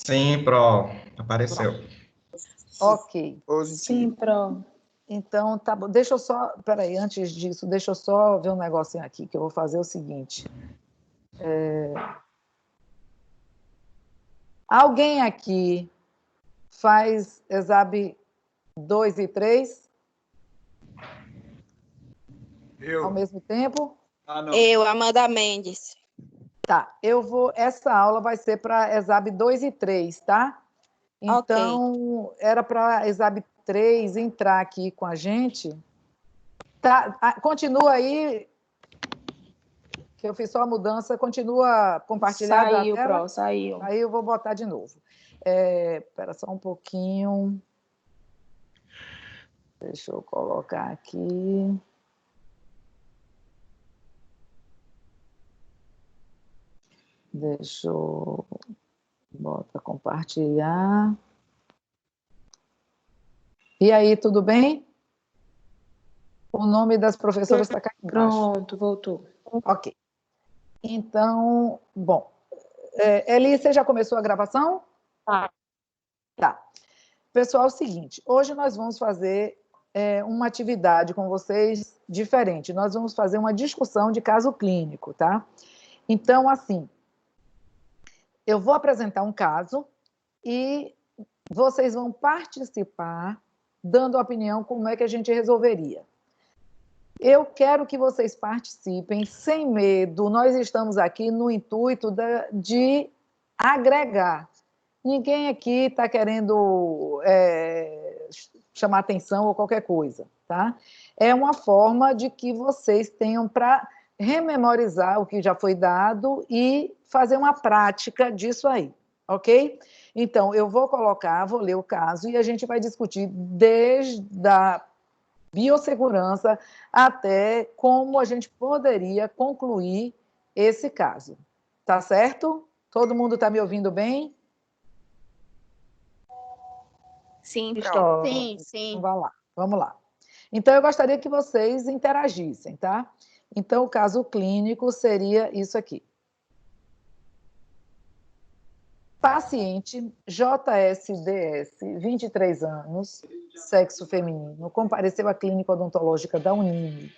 Sim, Pro. Apareceu. Ok. Sim, Pro. Então, tá bom. Deixa eu só... Peraí, antes disso, deixa eu só ver um negocinho aqui, que eu vou fazer o seguinte. Alguém aqui faz ESAB 2 e 3 ao mesmo tempo? Não. Eu, Amanda Mendes. Tá, essa aula vai ser para ESAB 2 e 3, tá? Então, era para ESAB 3 entrar aqui com a gente. Tá, continua aí, que eu fiz só a mudança, continua compartilhada Saiu, a tela? Pro, saiu. Aí eu vou botar de novo. Espera só um pouquinho. Deixa eu colocar aqui. Deixa eu botar compartilhar. E aí, tudo bem? O nome das professoras está cá embaixo. Pronto, voltou. Ok. Então, bom. Eli, você já começou a gravação? Tá. Pessoal, é o seguinte, hoje nós vamos fazer uma atividade com vocês diferente. Nós vamos fazer uma discussão de caso clínico, tá? Então, assim, eu vou apresentar um caso e vocês vão participar, dando opinião como é que a gente resolveria. Eu quero que vocês participem sem medo. Nós estamos aqui no intuito de agregar. Ninguém aqui está querendo chamar atenção ou qualquer coisa, tá? É uma forma de que vocês tenham para rememorizar o que já foi dado e fazer uma prática disso aí, ok? Então, eu vou ler o caso e a gente vai discutir desde a biossegurança até como a gente poderia concluir esse caso. Tá certo? Todo mundo está me ouvindo bem? Sim, Estou. Sim, sim. Então, vamos lá. Então, eu gostaria que vocês interagissem, tá? Então, o caso clínico seria isso aqui. Paciente JSDS, 23 anos, sexo feminino, compareceu à clínica odontológica da Unime,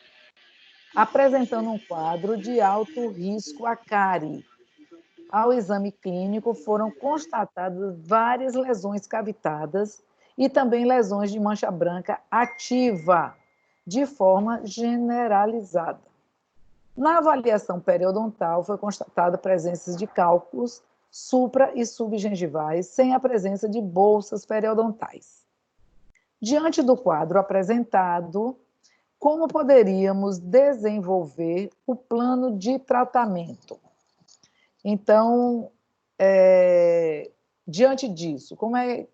apresentando um quadro de alto risco à cárie. Ao exame clínico foram constatadas várias lesões cavitadas e também lesões de mancha branca ativa, de forma generalizada. Na avaliação periodontal foi constatada a presença de cálculos supra- e subgengivais, sem a presença de bolsas periodontais. Diante do quadro apresentado, como poderíamos desenvolver o plano de tratamento? Então, diante disso,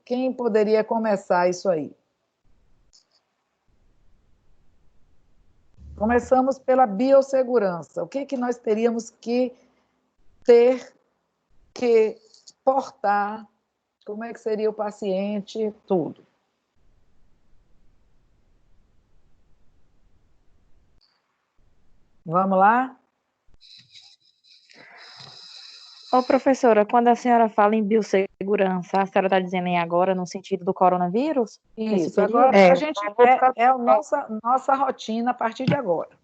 quem poderia começar isso aí? Começamos pela biossegurança. O que nós teríamos que ter que portar? Como é que seria o paciente? Tudo. Vamos lá? Ô, professora, quando a senhora fala em biossegurança, a senhora está dizendo em agora no sentido do coronavírus? Isso, agora a gente é a nossa rotina a partir de agora.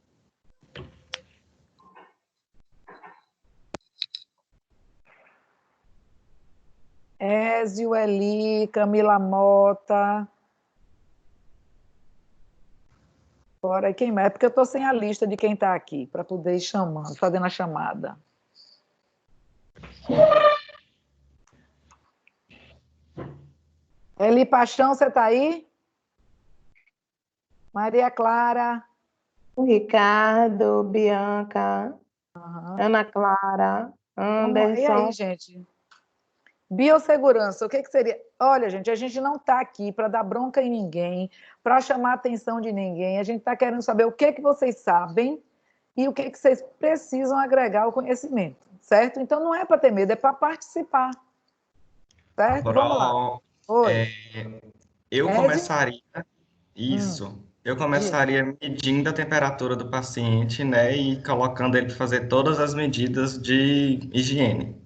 Ézio, Eli, Camila Mota. Bora, quem mais? É porque eu estou sem a lista de quem está aqui, para poder ir chamando, fazendo a chamada. Eli Paixão, você está aí? Maria Clara. Ricardo, Bianca, Ana Clara, Anderson. E aí, gente? Biossegurança, o que seria? Olha, gente, a gente não está aqui para dar bronca em ninguém, para chamar a atenção de ninguém. A gente está querendo saber o que vocês sabem e o que vocês precisam agregar ao conhecimento, certo? Então, não é para ter medo, é para participar. Certo? Vamos lá. Oi. Eu Ézio? começaria... Isso. Eu começaria medindo a temperatura do paciente, né, e colocando ele para fazer todas as medidas de higiene.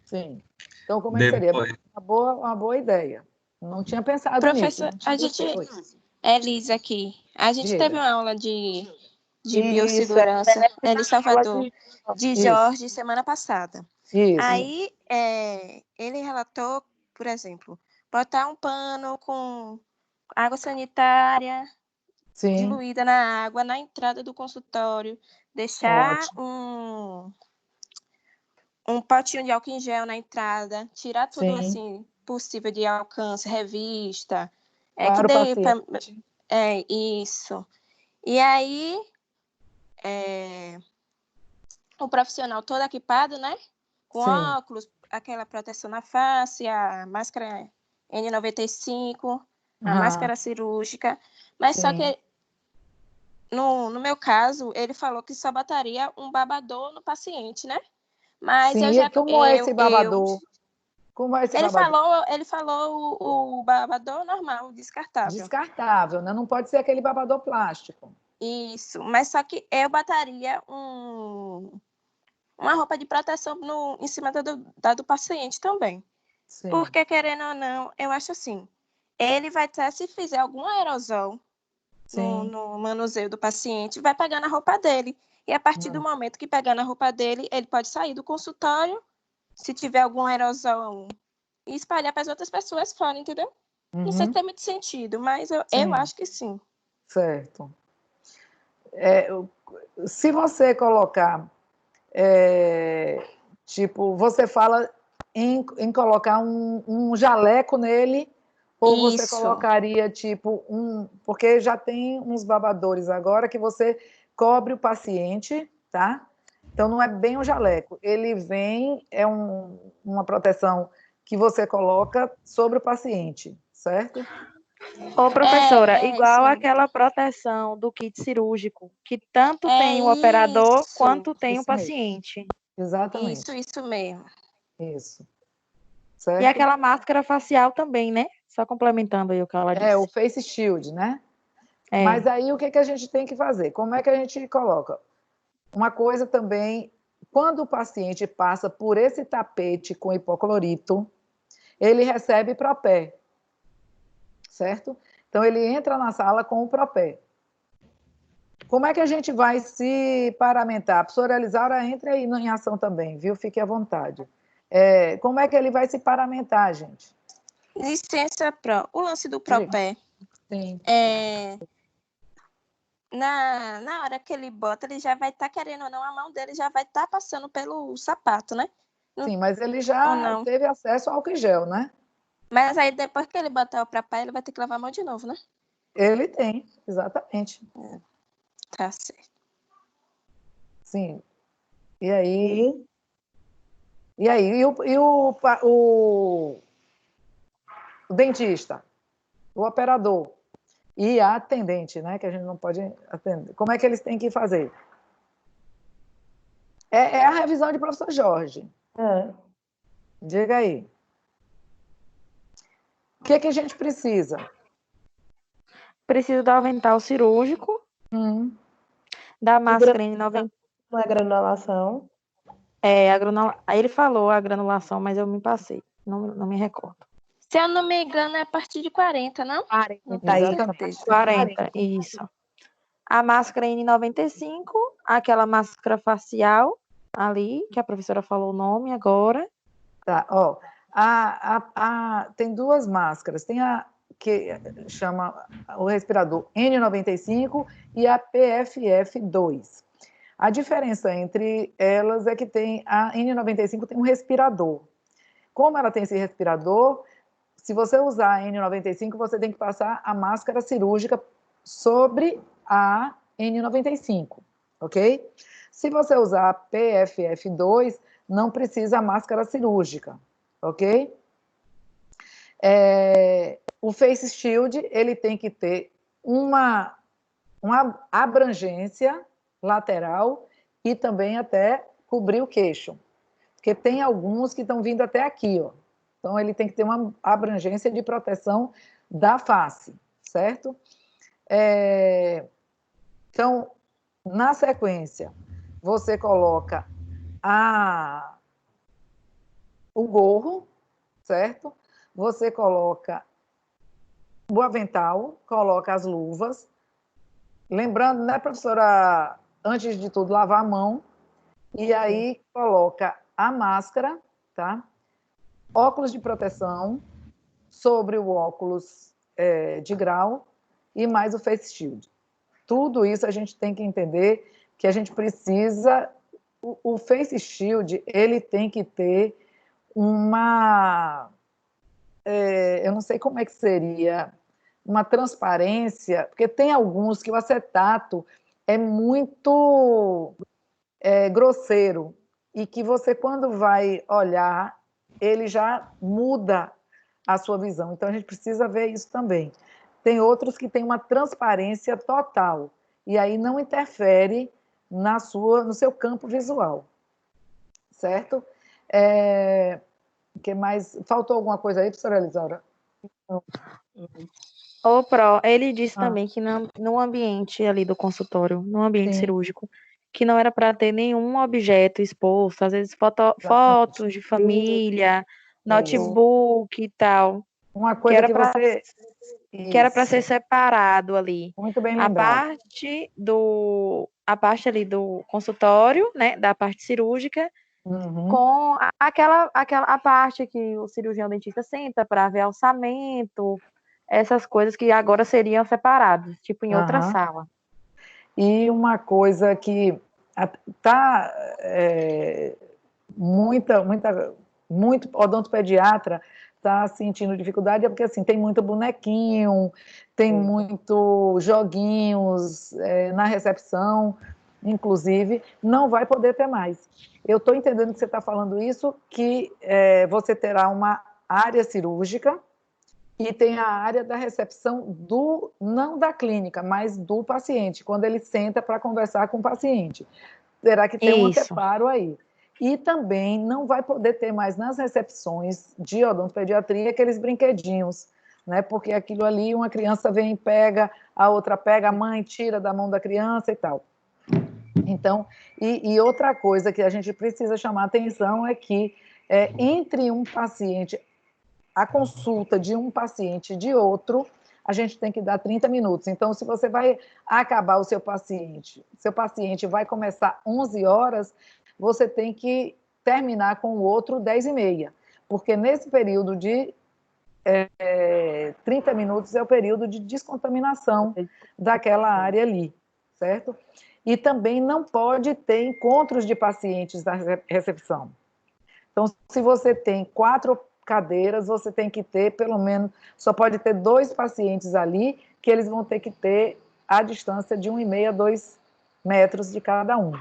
Sim. Então, como é que seria? uma boa ideia. Não tinha pensado nisso. Professor, Não tinha a gente, visto isso. Elisa aqui, a gente teve Diga. uma aula de Isso, biossegurança em aula Salvador, de Isso, Jorge, semana passada. isso. Aí, ele relatou, por exemplo, botar um pano com água sanitária Sim, diluída na água na entrada do consultório, deixar ótimo. um potinho de álcool em gel na entrada, tirar tudo Sim, assim possível de alcance, revista, que para o dê pra, paciente. isso. E aí, o profissional todo equipado, né? Com Sim. óculos, aquela proteção na face, a máscara N95, a Ah, máscara cirúrgica. Mas só sim. que, no meu caso, ele falou que só botaria um babador no paciente, né? Mas Sim. E como é esse babador? Como é esse babador? ele falou o babador normal, descartável. Descartável, né? Não pode ser aquele babador plástico. Isso, mas só que eu botaria uma roupa de proteção em cima da do paciente também. Sim, Porque, querendo ou não, eu acho assim, ele vai estar, se fizer algum aerosol sim. no manuseio do paciente, vai pegar na roupa dele. E a partir do Hum. momento que pegar na roupa dele, ele pode sair do consultório, se tiver algum aerosol, e espalhar para as outras pessoas fora, entendeu? Não sei se Uhum. tem muito sentido, mas eu Sim, acho que sim. certo. Se você colocar, tipo, você fala em colocar um jaleco nele, ou você Isso. colocaria, tipo, porque já tem uns babadores agora que você cobre o paciente, tá? Então, não é bem um jaleco. Ele vem, uma proteção que você coloca sobre o paciente, certo? Ô, professora, igual Sim. aquela proteção do kit cirúrgico, que tanto É tem o operador isso. quanto tem o Isso mesmo. paciente. Exatamente. Isso mesmo. Isso. E Certo? aquela máscara facial também, né? Só complementando aí o que ela É o disse. face shield, né? Mas É, aí o que que a gente tem que fazer? Como é que a gente coloca? Uma coisa também, quando o paciente passa por esse tapete com hipoclorito, ele recebe propé, certo? Então ele entra na sala com o propé. Como é que a gente vai se paramentar? A professora Elisara, entre aí em ação também, viu? Fique à vontade. Como é que ele vai se paramentar, gente? Licença Pro. O lance do Diga. propé, Sim. é, na hora que ele bota, ele já vai estar, querendo ou não, a mão dele já vai estar passando pelo sapato, né? Sim, mas ele Ou já não? teve acesso ao álcool em gel, né? Mas aí depois que ele botar o propé, ele vai ter que lavar a mão de novo, né? Ele tem, exatamente. Tá certo. Sim. E aí? E aí? O dentista, o operador e a atendente, né? Que a gente não pode atender. Como é que eles têm que fazer? É a revisão de professor Jorge. É. Diga aí. O que é que a gente precisa? preciso do avental cirúrgico, Hum, da O máscara N90. não é granulação. Aí ele falou a granulação, mas eu me passei. Não me recordo. Se eu não me engano, é a partir de 40, não? Não 40, tenho isso. exatamente. certeza. 40, isso. A máscara N95, aquela máscara facial ali, que a professora falou o nome agora. Tá, ó. Tem duas máscaras. Tem a que chama o respirador N95 e a PFF2. A diferença entre elas é que tem a N95 tem um respirador. Como ela tem esse respirador, se você usar a N95, você tem que passar a máscara cirúrgica sobre a N95, ok? Se você usar a PFF2, não precisa a máscara cirúrgica, ok? O Face Shield, ele tem que ter uma abrangência lateral e também até cobrir o queixo. Porque tem alguns que estão vindo até aqui, ó. Então, ele tem que ter uma abrangência de proteção da face, certo? Então, na sequência, você coloca o gorro, certo? você coloca o avental, coloca as luvas, lembrando, né, professora, antes de tudo, lavar a mão, e aí coloca a máscara, tá? Óculos de proteção sobre o óculos de grau e mais o face shield. Tudo isso a gente tem que entender que a gente precisa... O face shield, ele tem que ter uma... eu não sei como é que seria, uma transparência, porque tem alguns que o acetato é muito grosseiro, e que você, quando vai olhar, ele já muda a sua visão. Então, a gente precisa ver isso também. Tem outros que têm uma transparência total, e aí não interfere no seu campo visual, certo? Que mais? Faltou alguma coisa aí, professora Elisaura? O Pro, ele disse Ah, também que no ambiente ali do consultório, no ambiente sim, cirúrgico, que não era para ter nenhum objeto exposto, às vezes exatamente. fotos de família, Isso. notebook e tal, Uma que coisa era que para você... que era para Isso, ser separado ali. muito bem A lembrado. parte ali do consultório, né, da parte cirúrgica, Uhum, com a parte que o cirurgião dentista senta para ver orçamento, essas coisas que agora seriam separadas, tipo em outra aham. sala. E uma coisa que está muito odontopediatra está sentindo dificuldade, é porque assim, tem muito bonequinho, tem muito joguinhos na recepção, inclusive, não vai poder ter mais. Eu estou entendendo que você está falando isso, que você terá uma área cirúrgica e tem a área da recepção não da clínica, mas do paciente, quando ele senta para conversar com o paciente. Terá que ter um Isso, anteparo aí. E também não vai poder ter mais nas recepções de odontopediatria aqueles brinquedinhos, né? Porque aquilo ali, uma criança vem e pega, a outra pega, a mãe tira da mão da criança e tal. Então, e outra coisa que a gente precisa chamar atenção é que entre um paciente, a consulta de um paciente e de outro, a gente tem que dar 30 minutos. Então, se você vai acabar o seu paciente vai começar 11 horas, você tem que terminar com o outro 10h30, porque nesse período de 30 minutos é o período de descontaminação daquela área ali, certo? E também não pode ter encontros de pacientes na recepção. Então, se você tem 4 cadeiras, você tem que ter, pelo menos, só pode ter 2 pacientes ali, que eles vão ter que ter a distância de 1,5 a 2 metros de cada um,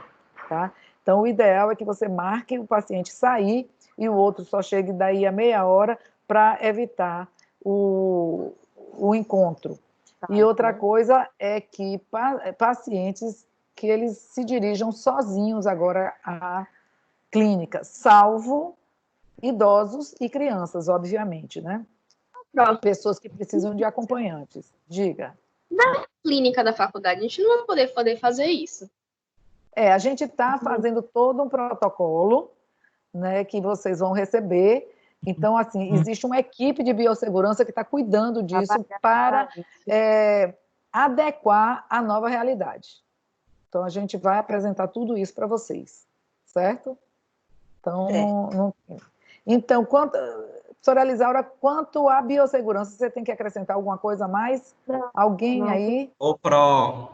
tá? Então, o ideal é que você marque o paciente sair e o outro só chegue daí a meia hora para evitar o encontro. E outra coisa é que pacientes que eles se dirijam sozinhos agora à clínica, salvo idosos e crianças, obviamente, né? Pronto. Pessoas que precisam de acompanhantes. Diga. Na clínica da faculdade, a gente não vai poder fazer isso. A gente está fazendo todo um protocolo, né, que vocês vão receber. Então, assim, existe uma equipe de biossegurança que está cuidando disso para adequar a nova realidade. Então, a gente vai apresentar tudo isso para vocês, certo? Então, professora Elisaura, quanto à biossegurança, você tem que acrescentar alguma coisa a mais? Alguém não. aí? Ô, Pro,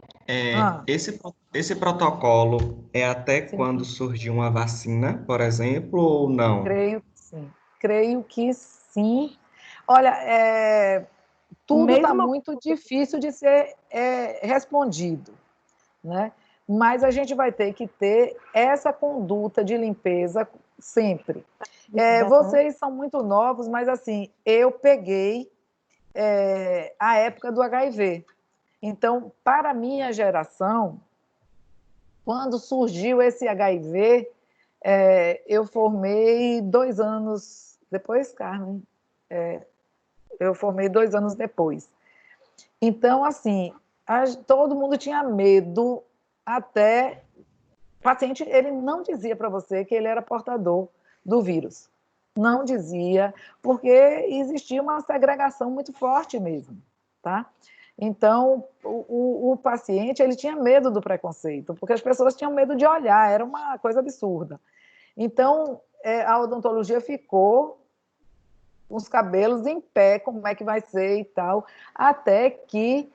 Ah, esse protocolo é até sim, quando surgir uma vacina, por exemplo, ou não? creio que sim. Creio que sim. Olha, tudo está Mesmo muito difícil de ser respondido, né? Mas a gente vai ter que ter essa conduta de limpeza sempre. Vocês são muito novos, mas assim, eu peguei a época do HIV. Então, para a minha geração, quando surgiu esse HIV, eu formei 2 anos depois, Carmen. Eu formei 2 anos depois. Então, assim, todo mundo tinha medo, até o paciente, ele não dizia para você que ele era portador do vírus, não dizia, porque existia uma segregação muito forte mesmo, tá? Então, o paciente, ele tinha medo do preconceito, porque as pessoas tinham medo de olhar, era uma coisa absurda. Então, a odontologia ficou com os cabelos em pé, como é que vai ser e tal, até que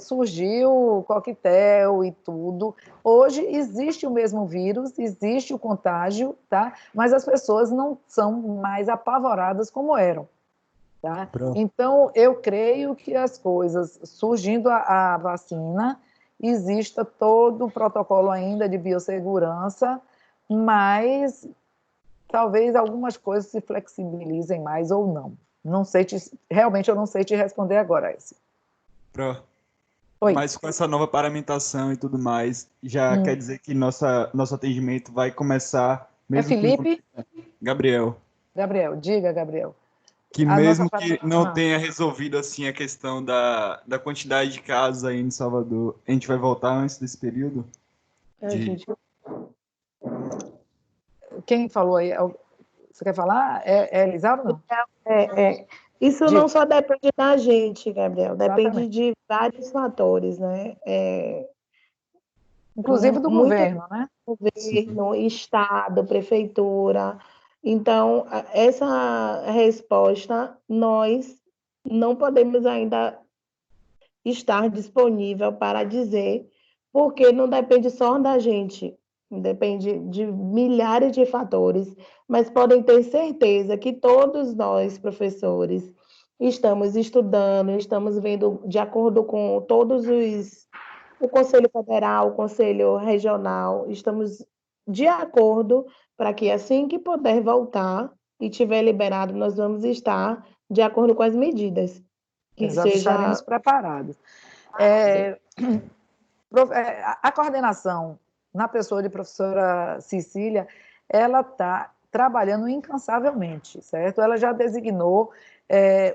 surgiu o coquetel e tudo. Hoje existe o mesmo vírus, existe o contágio, tá? Mas as pessoas não são mais apavoradas como eram. Tá? Então, eu creio que as coisas, surgindo a vacina, exista todo o protocolo ainda de biossegurança, mas talvez algumas coisas se flexibilizem mais ou não. Não sei realmente eu não sei te responder agora, Elcio. Oi. Mas com essa nova paramentação e tudo mais, já quer dizer que nosso atendimento vai começar mesmo Felipe? Gabriel. Gabriel, diga, Gabriel. Que mesmo que não tenha resolvido assim a questão da quantidade de casos aí em Salvador, a gente vai voltar antes desse período? Quem falou aí? Você quer falar? É Elisara ou não? Isso não só depende da gente, Gabriel, depende Exatamente. de vários fatores, né? Inclusive do governo, né? Governo, Estado, Prefeitura. Então, essa resposta, nós não podemos ainda estar disponível para dizer, porque não depende só da gente, depende de milhares de fatores, mas podem ter certeza que todos nós, professores, estamos estudando, estamos vendo de acordo com o Conselho Federal, o Conselho Regional, estamos de acordo para que assim que puder voltar e tiver liberado, nós vamos estar de acordo com as medidas. Que estaremos preparados. A coordenação, na pessoa de professora Cecília, ela está trabalhando incansavelmente, certo? Ela já designou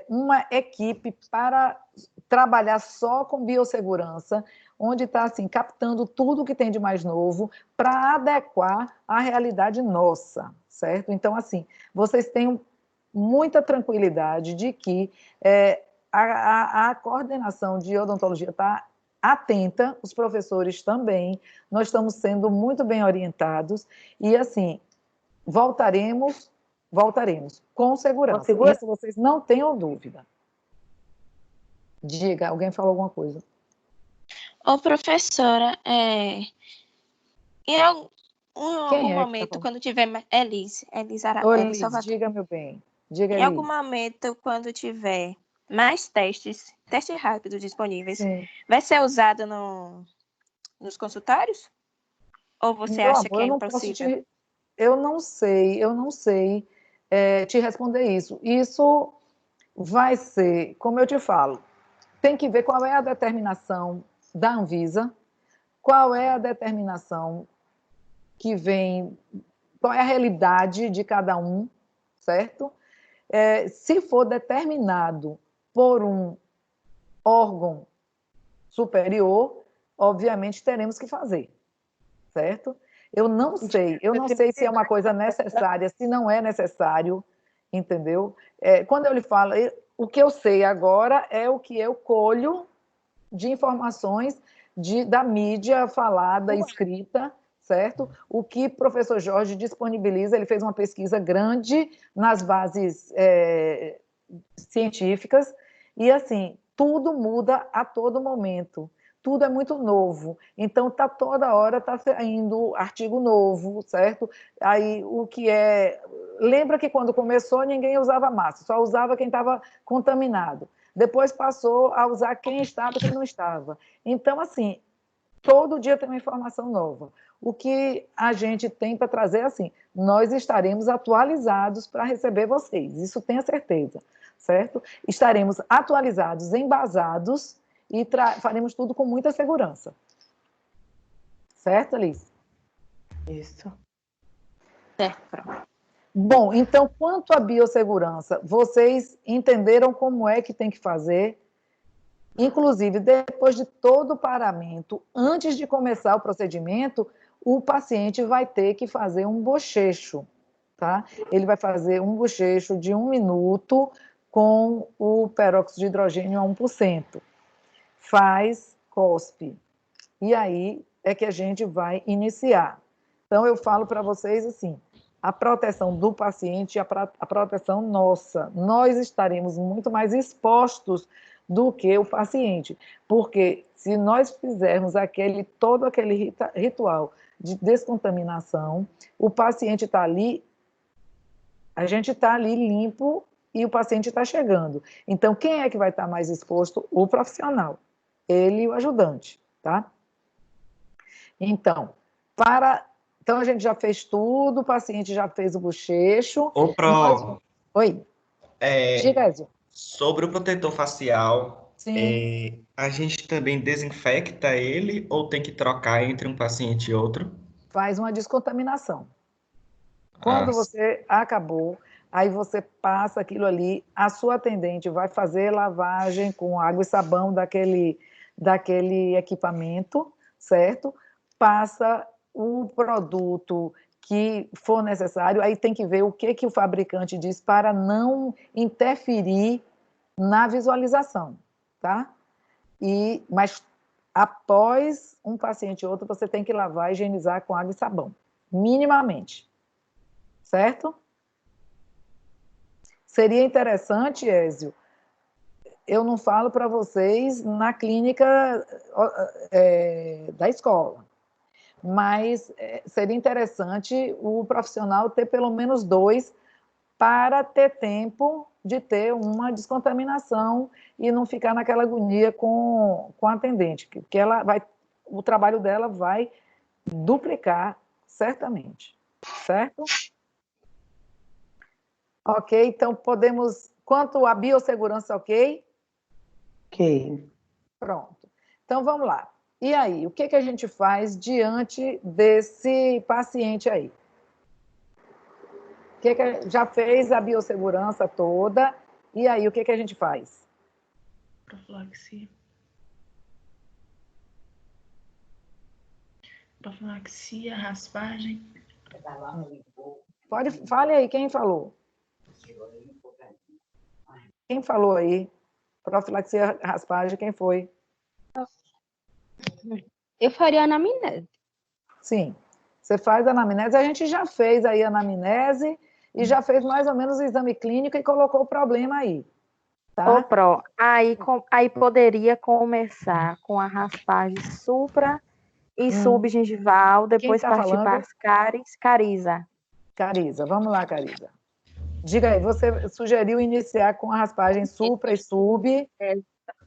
uma equipe para trabalhar só com biossegurança, onde está assim, captando tudo que tem de mais novo para adequar à realidade nossa, certo? Então, assim, vocês tenham muita tranquilidade de que a coordenação de odontologia está atenta, os professores também, nós estamos sendo muito bem orientados e, assim, voltaremos com segurança. Isso vocês não tenham dúvida. Diga, alguém falou alguma coisa? Ô, professora, em algum momento, quando tiver... Elise diga, meu bem. Diga, em algum momento, quando tiver mais testes rápidos disponíveis, vai ser usado nos consultórios? Ou você acha que é impossível? Eu não sei te responder isso. Isso vai ser, como eu te falo, tem que ver qual é a determinação da Anvisa, qual é a determinação que vem, qual é a realidade de cada um, certo? Se for determinado por um órgão superior, obviamente teremos que fazer, certo? Eu não sei se é uma coisa necessária, se não é necessário, entendeu? Quando eu lhe falo, o que eu sei agora é o que eu colho de informações da mídia falada, escrita, certo? O que o professor Jorge disponibiliza, ele fez uma pesquisa grande nas bases científicas, e assim, tudo muda a todo momento, tudo é muito novo, então toda hora está saindo artigo novo, certo? Aí o que lembra que quando começou ninguém usava máscara, só usava quem estava contaminado, depois passou a usar quem estava e quem não estava, então assim, todo dia tem uma informação nova. O que a gente tem para trazer é assim, nós estaremos atualizados para receber vocês, isso tenha certeza, certo? Estaremos atualizados, embasados e faremos tudo com muita segurança. Certo, Alice? Isso. Certo, pronto. Bom, então, quanto à biossegurança, vocês entenderam como é que tem que fazer? Inclusive, depois de todo o paramento, antes de começar o procedimento, o paciente vai ter que fazer um bochecho, tá? Ele vai fazer um bochecho de 1 minuto com o peróxido de hidrogênio a 1%. Faz, cospe. E aí é que a gente vai iniciar. Então, eu falo para vocês assim, a proteção do paciente e a proteção nossa. Nós estaremos muito mais expostos do que o paciente, porque se nós fizermos todo aquele ritual de descontaminação, o paciente está ali, a gente está ali limpo e o paciente está chegando. Então, quem é que vai estar mais exposto? O profissional, ele e o ajudante, tá? Então, então a gente já fez tudo, o paciente já fez o bochecho. Ô, Pro, Oi, diga, Ezio. sobre o protetor facial, Sim. a gente também desinfecta ele ou tem que trocar entre um paciente e outro? Faz uma descontaminação. Ah, Quando você acabou, aí você passa aquilo ali, a sua atendente vai fazer lavagem com água e sabão daquele equipamento, certo? Passa o produto que for necessário, aí tem que ver o que o fabricante diz para não interferir na visualização, tá? Mas após um paciente e outro, você tem que lavar e higienizar com água e sabão, minimamente, certo? Seria interessante, Ézio, eu não falo para vocês na clínica da escola, mas seria interessante o profissional ter pelo menos 2 para ter tempo de ter uma descontaminação e não ficar naquela agonia com a atendente, porque o trabalho dela vai duplicar, certamente, certo? Ok, então podemos, quanto à biossegurança, ok? Ok. Pronto. Então vamos lá. E aí, o que a gente faz diante desse paciente aí? Já fez a biossegurança toda, e aí o que a gente faz? Profilaxia. Profilaxia, raspagem. Fale aí, quem falou? Quem falou aí? Profilaxia, raspagem, quem foi? Eu faria anamnese. Sim. Você faz a anamnese, a gente já fez aí a anamnese e já fez mais ou menos o exame clínico e colocou o problema aí. Tá? Ô, Pro, aí poderia começar com a raspagem supra e subgengival, depois tá partir falando? para as cariza. Cariza, vamos lá, Cariza. Diga aí, você sugeriu iniciar com a raspagem supra e sub.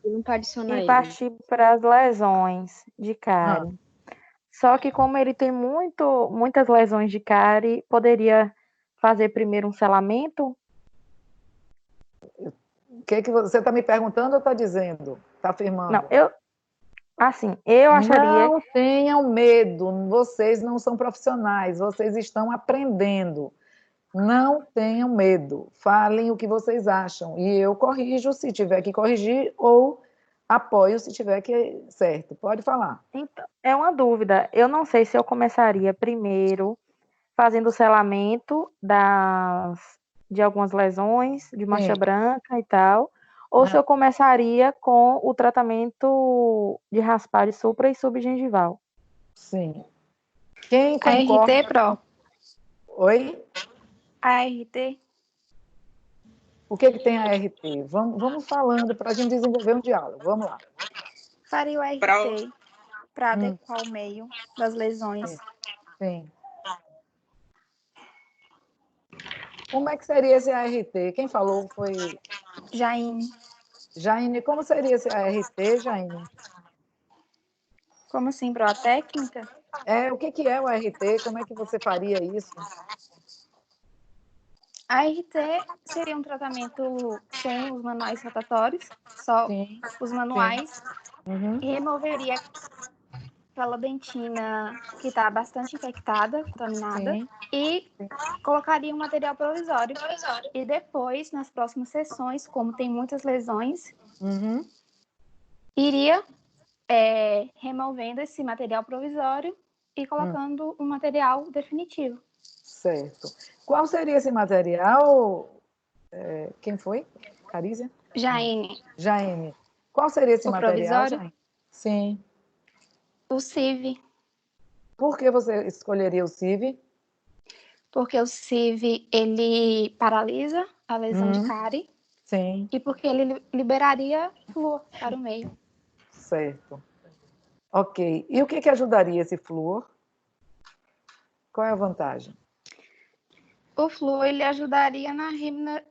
Não para adicionar E partir para as lesões de cárie. Só que como ele tem muitas lesões de cárie, poderia fazer primeiro um selamento? O que você está me perguntando ou está dizendo? Está afirmando? Não, eu acharia... Não tenham medo, vocês não são profissionais, vocês estão aprendendo. Não tenham medo, falem o que vocês acham. E eu corrijo se tiver que corrigir ou apoio se tiver que... Certo, pode falar. Então, é uma dúvida. Eu não sei se eu começaria primeiro fazendo o selamento de algumas lesões, de mancha branca e tal, ou se eu começaria com o tratamento de raspagem supra e subgengival. Sim. Quem concorda? ART, Pro. Oi? ART. O que tem a ART? Vamos falando para a gente desenvolver um diálogo. Vamos lá. Faria o ART para adequar o meio das lesões. Sim. Como é que seria esse ART? Quem falou foi... Jaine. Jaine, como seria esse ART, Jaine? Como assim, Pro? A técnica? O que é o ART? Como é que você faria isso? A ART seria um tratamento sem os manuais rotatórios, só os manuais, e removeria aquela dentina que está bastante infectada, contaminada, e colocaria um material provisório. E depois, nas próximas sessões, como tem muitas lesões, iria removendo esse material provisório e colocando um material definitivo. Certo. Qual seria esse material? Quem foi? Carícia? Jaine. Jaine. Qual seria esse O material, provisório? Jaine? Sim. O CIV. Por que você escolheria o CIV? Porque o CIV, ele paralisa a lesão de cárie. Sim. E porque ele liberaria flúor para o meio. Certo. Ok. E o que ajudaria esse flúor? Qual é a vantagem? O flúor, ele ajudaria na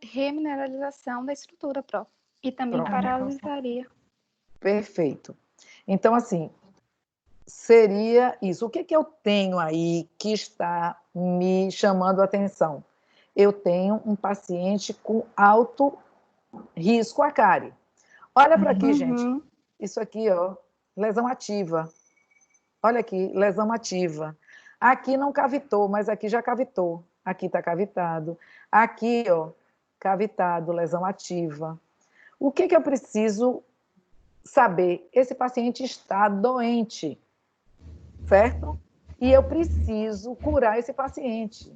remineralização da estrutura própria. E também paralisaria. Perfeito. Então, assim, seria isso. O que eu tenho aí que está me chamando a atenção? Eu tenho um paciente com alto risco à cárie. Olha para aqui, gente. Isso aqui, ó, lesão ativa. Olha aqui, lesão ativa. Aqui não cavitou, mas aqui já cavitou. Aqui está cavitado. Aqui, ó, cavitado, lesão ativa. O que eu preciso saber? Esse paciente está doente, certo? E eu preciso curar esse paciente.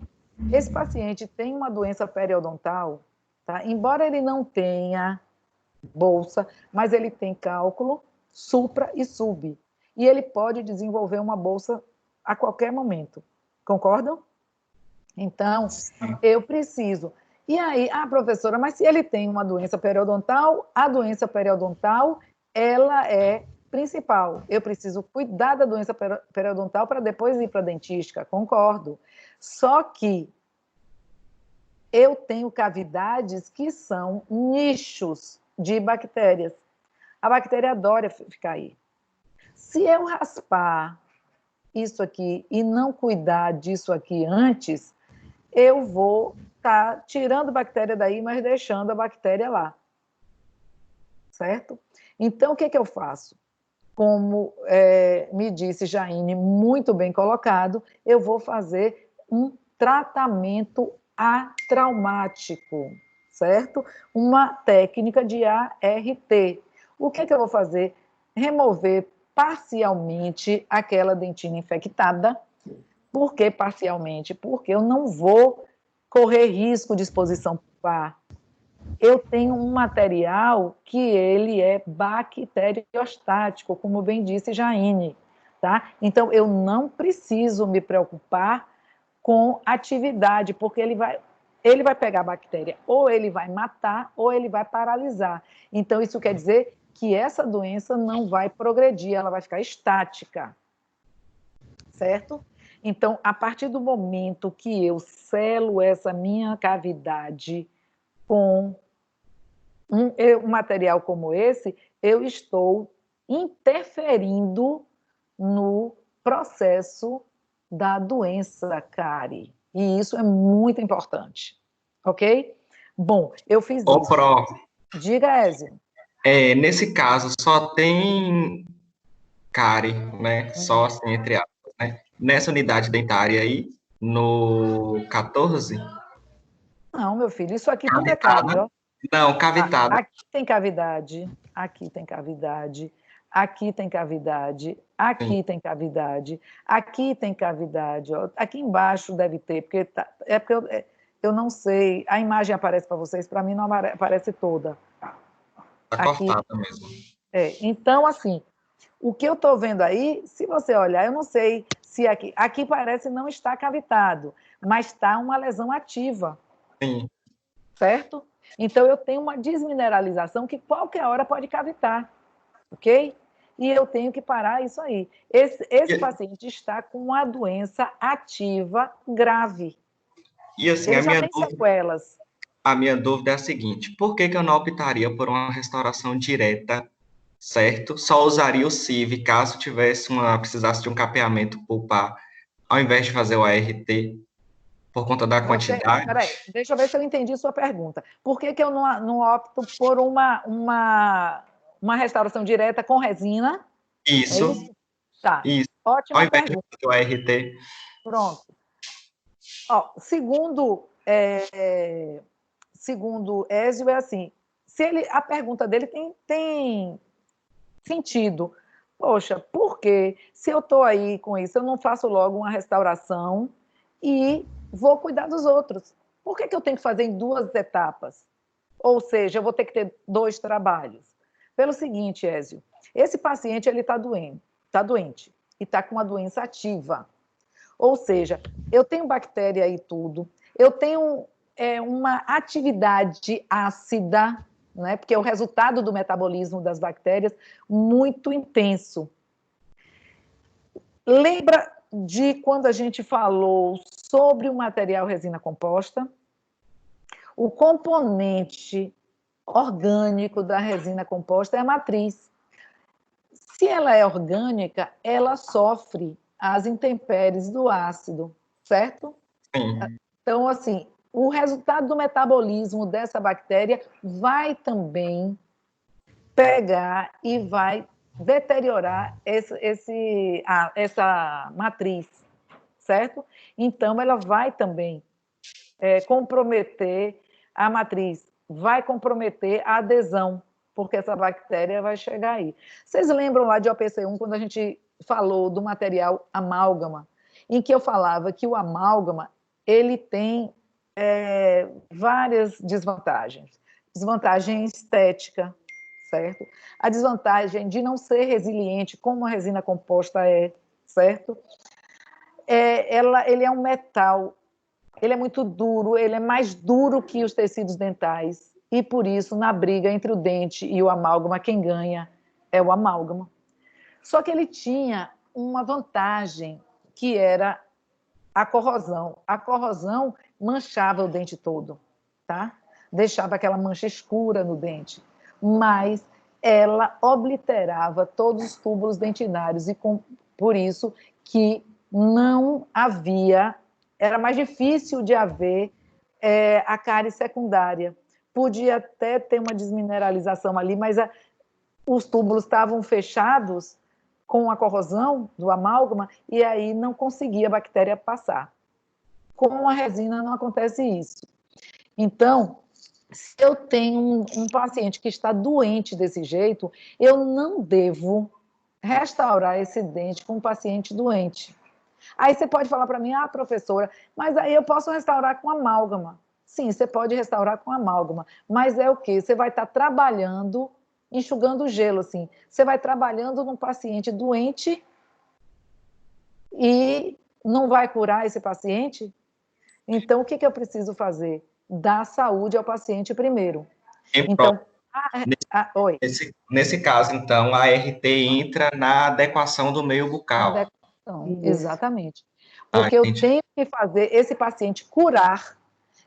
Esse paciente tem uma doença periodontal, tá? Embora ele não tenha bolsa, mas ele tem cálculo supra e sub. E ele pode desenvolver uma bolsa a qualquer momento. Concordam? Então, eu preciso. E aí, professora, mas se ele tem uma doença periodontal, a doença periodontal, ela é principal. Eu preciso cuidar da doença periodontal para depois ir para a dentística. Concordo. Só que eu tenho cavidades que são nichos de bactérias. A bactéria adora ficar aí. Se eu raspar isso aqui e não cuidar disso aqui antes, eu vou estar tirando a bactéria daí, mas deixando a bactéria lá. Certo? Então, o que eu faço? Como me disse Jaine, muito bem colocado, eu vou fazer um tratamento atraumático, certo? Uma técnica de ART. O que eu vou fazer? Remover parcialmente aquela dentina infectada. Por que parcialmente? Porque eu não vou correr risco de exposição pulpar. Eu tenho um material que ele é bacteriostático, como bem disse Jaine, tá? Então, eu não preciso me preocupar com atividade, porque ele vai pegar a bactéria, ou ele vai matar, ou ele vai paralisar. Então, isso quer dizer que essa doença não vai progredir, ela vai ficar estática, certo? Então, a partir do momento que eu selo essa minha cavidade com um material como esse, eu estou interferindo no processo da doença cárie. E isso é muito importante, ok? Bom, eu fiz isso. Pro, Diga, Ézio. Nesse caso, só tem cárie, né? Só assim, entre aspas, né? Nessa unidade dentária aí, no 14? Não, meu filho, isso aqui tudo é cárie, ó. Não, cavitada. Aqui tem cavidade, aqui tem cavidade, aqui tem cavidade, aqui tem cavidade, aqui tem cavidade, ó. Aqui embaixo deve ter, porque porque eu não sei, a imagem aparece para vocês, para mim não aparece toda. Está cortada mesmo. Então, assim, o que eu estou vendo aí, se você olhar, eu não sei se aqui parece não estar cavitado, mas está uma lesão ativa. Sim. Certo? Então, eu tenho uma desmineralização que qualquer hora pode cavitar, ok? E eu tenho que parar isso aí. Esse paciente está com uma doença ativa grave. E assim, ele já tem sequelas. A minha dúvida é a seguinte, por que eu não optaria por uma restauração direta, certo? Só usaria o CIV caso precisasse de um capeamento pulpar, ao invés de fazer o ART? Por conta da quantidade? Peraí, deixa eu ver se eu entendi sua pergunta. Por que eu não opto por uma restauração direta com resina? Isso. É isso? Tá. Isso. Ótima ao invés pergunta. de fazer o ART. Pronto. Ó, segundo Ézio, é assim, a pergunta dele tem sentido. Poxa, por quê? Se eu estou aí com isso, eu não faço logo uma restauração e vou cuidar dos outros. Por que eu tenho que fazer em 2 etapas? Ou seja, eu vou ter que ter 2 trabalhos. Pelo seguinte, Ézio, esse paciente ele está doente e está com uma doença ativa. Ou seja, eu tenho bactéria e tudo, eu tenho uma atividade ácida, né? Porque é o resultado do metabolismo das bactérias muito intenso. Lembra de quando a gente falou sobre o material resina composta? O componente orgânico da resina composta é a matriz. Se ela é orgânica, ela sofre as intempéries do ácido, certo? Sim. Então, assim, o resultado do metabolismo dessa bactéria vai também pegar e vai deteriorar essa matriz, certo? Então, ela vai também comprometer a matriz, vai comprometer a adesão, porque essa bactéria vai chegar aí. Vocês lembram lá de OPC1, quando a gente falou do material amálgama, em que eu falava que o amálgama ele tem várias desvantagens. Desvantagem estética, certo? A desvantagem de não ser resiliente, como a resina composta é, certo? Ele é um metal, ele é muito duro, ele é mais duro que os tecidos dentais, e por isso, na briga entre o dente e o amálgama, quem ganha é o amálgama. Só que ele tinha uma vantagem, que era a corrosão. A corrosão manchava o dente todo, tá? Deixava aquela mancha escura no dente, mas ela obliterava todos os túbulos dentinários, e por isso que não havia, era mais difícil de haver a cárie secundária. Podia até ter uma desmineralização ali, mas os túbulos estavam fechados com a corrosão do amálgama, e aí não conseguia a bactéria passar. Com a resina não acontece isso. Então, se eu tenho um paciente que está doente desse jeito, eu não devo restaurar esse dente com um paciente doente. Aí você pode falar para mim, professora, mas aí eu posso restaurar com amálgama. Sim, você pode restaurar com amálgama, mas é o quê? Você vai estar trabalhando, enxugando o gelo, assim. Você vai trabalhando num paciente doente e não vai curar esse paciente? Então, o que eu preciso fazer? Dar saúde ao paciente primeiro. Então, oi. Nesse caso, então, a ART entra na adequação do meio bucal. Adequação, exatamente. Porque eu tenho que fazer esse paciente curar,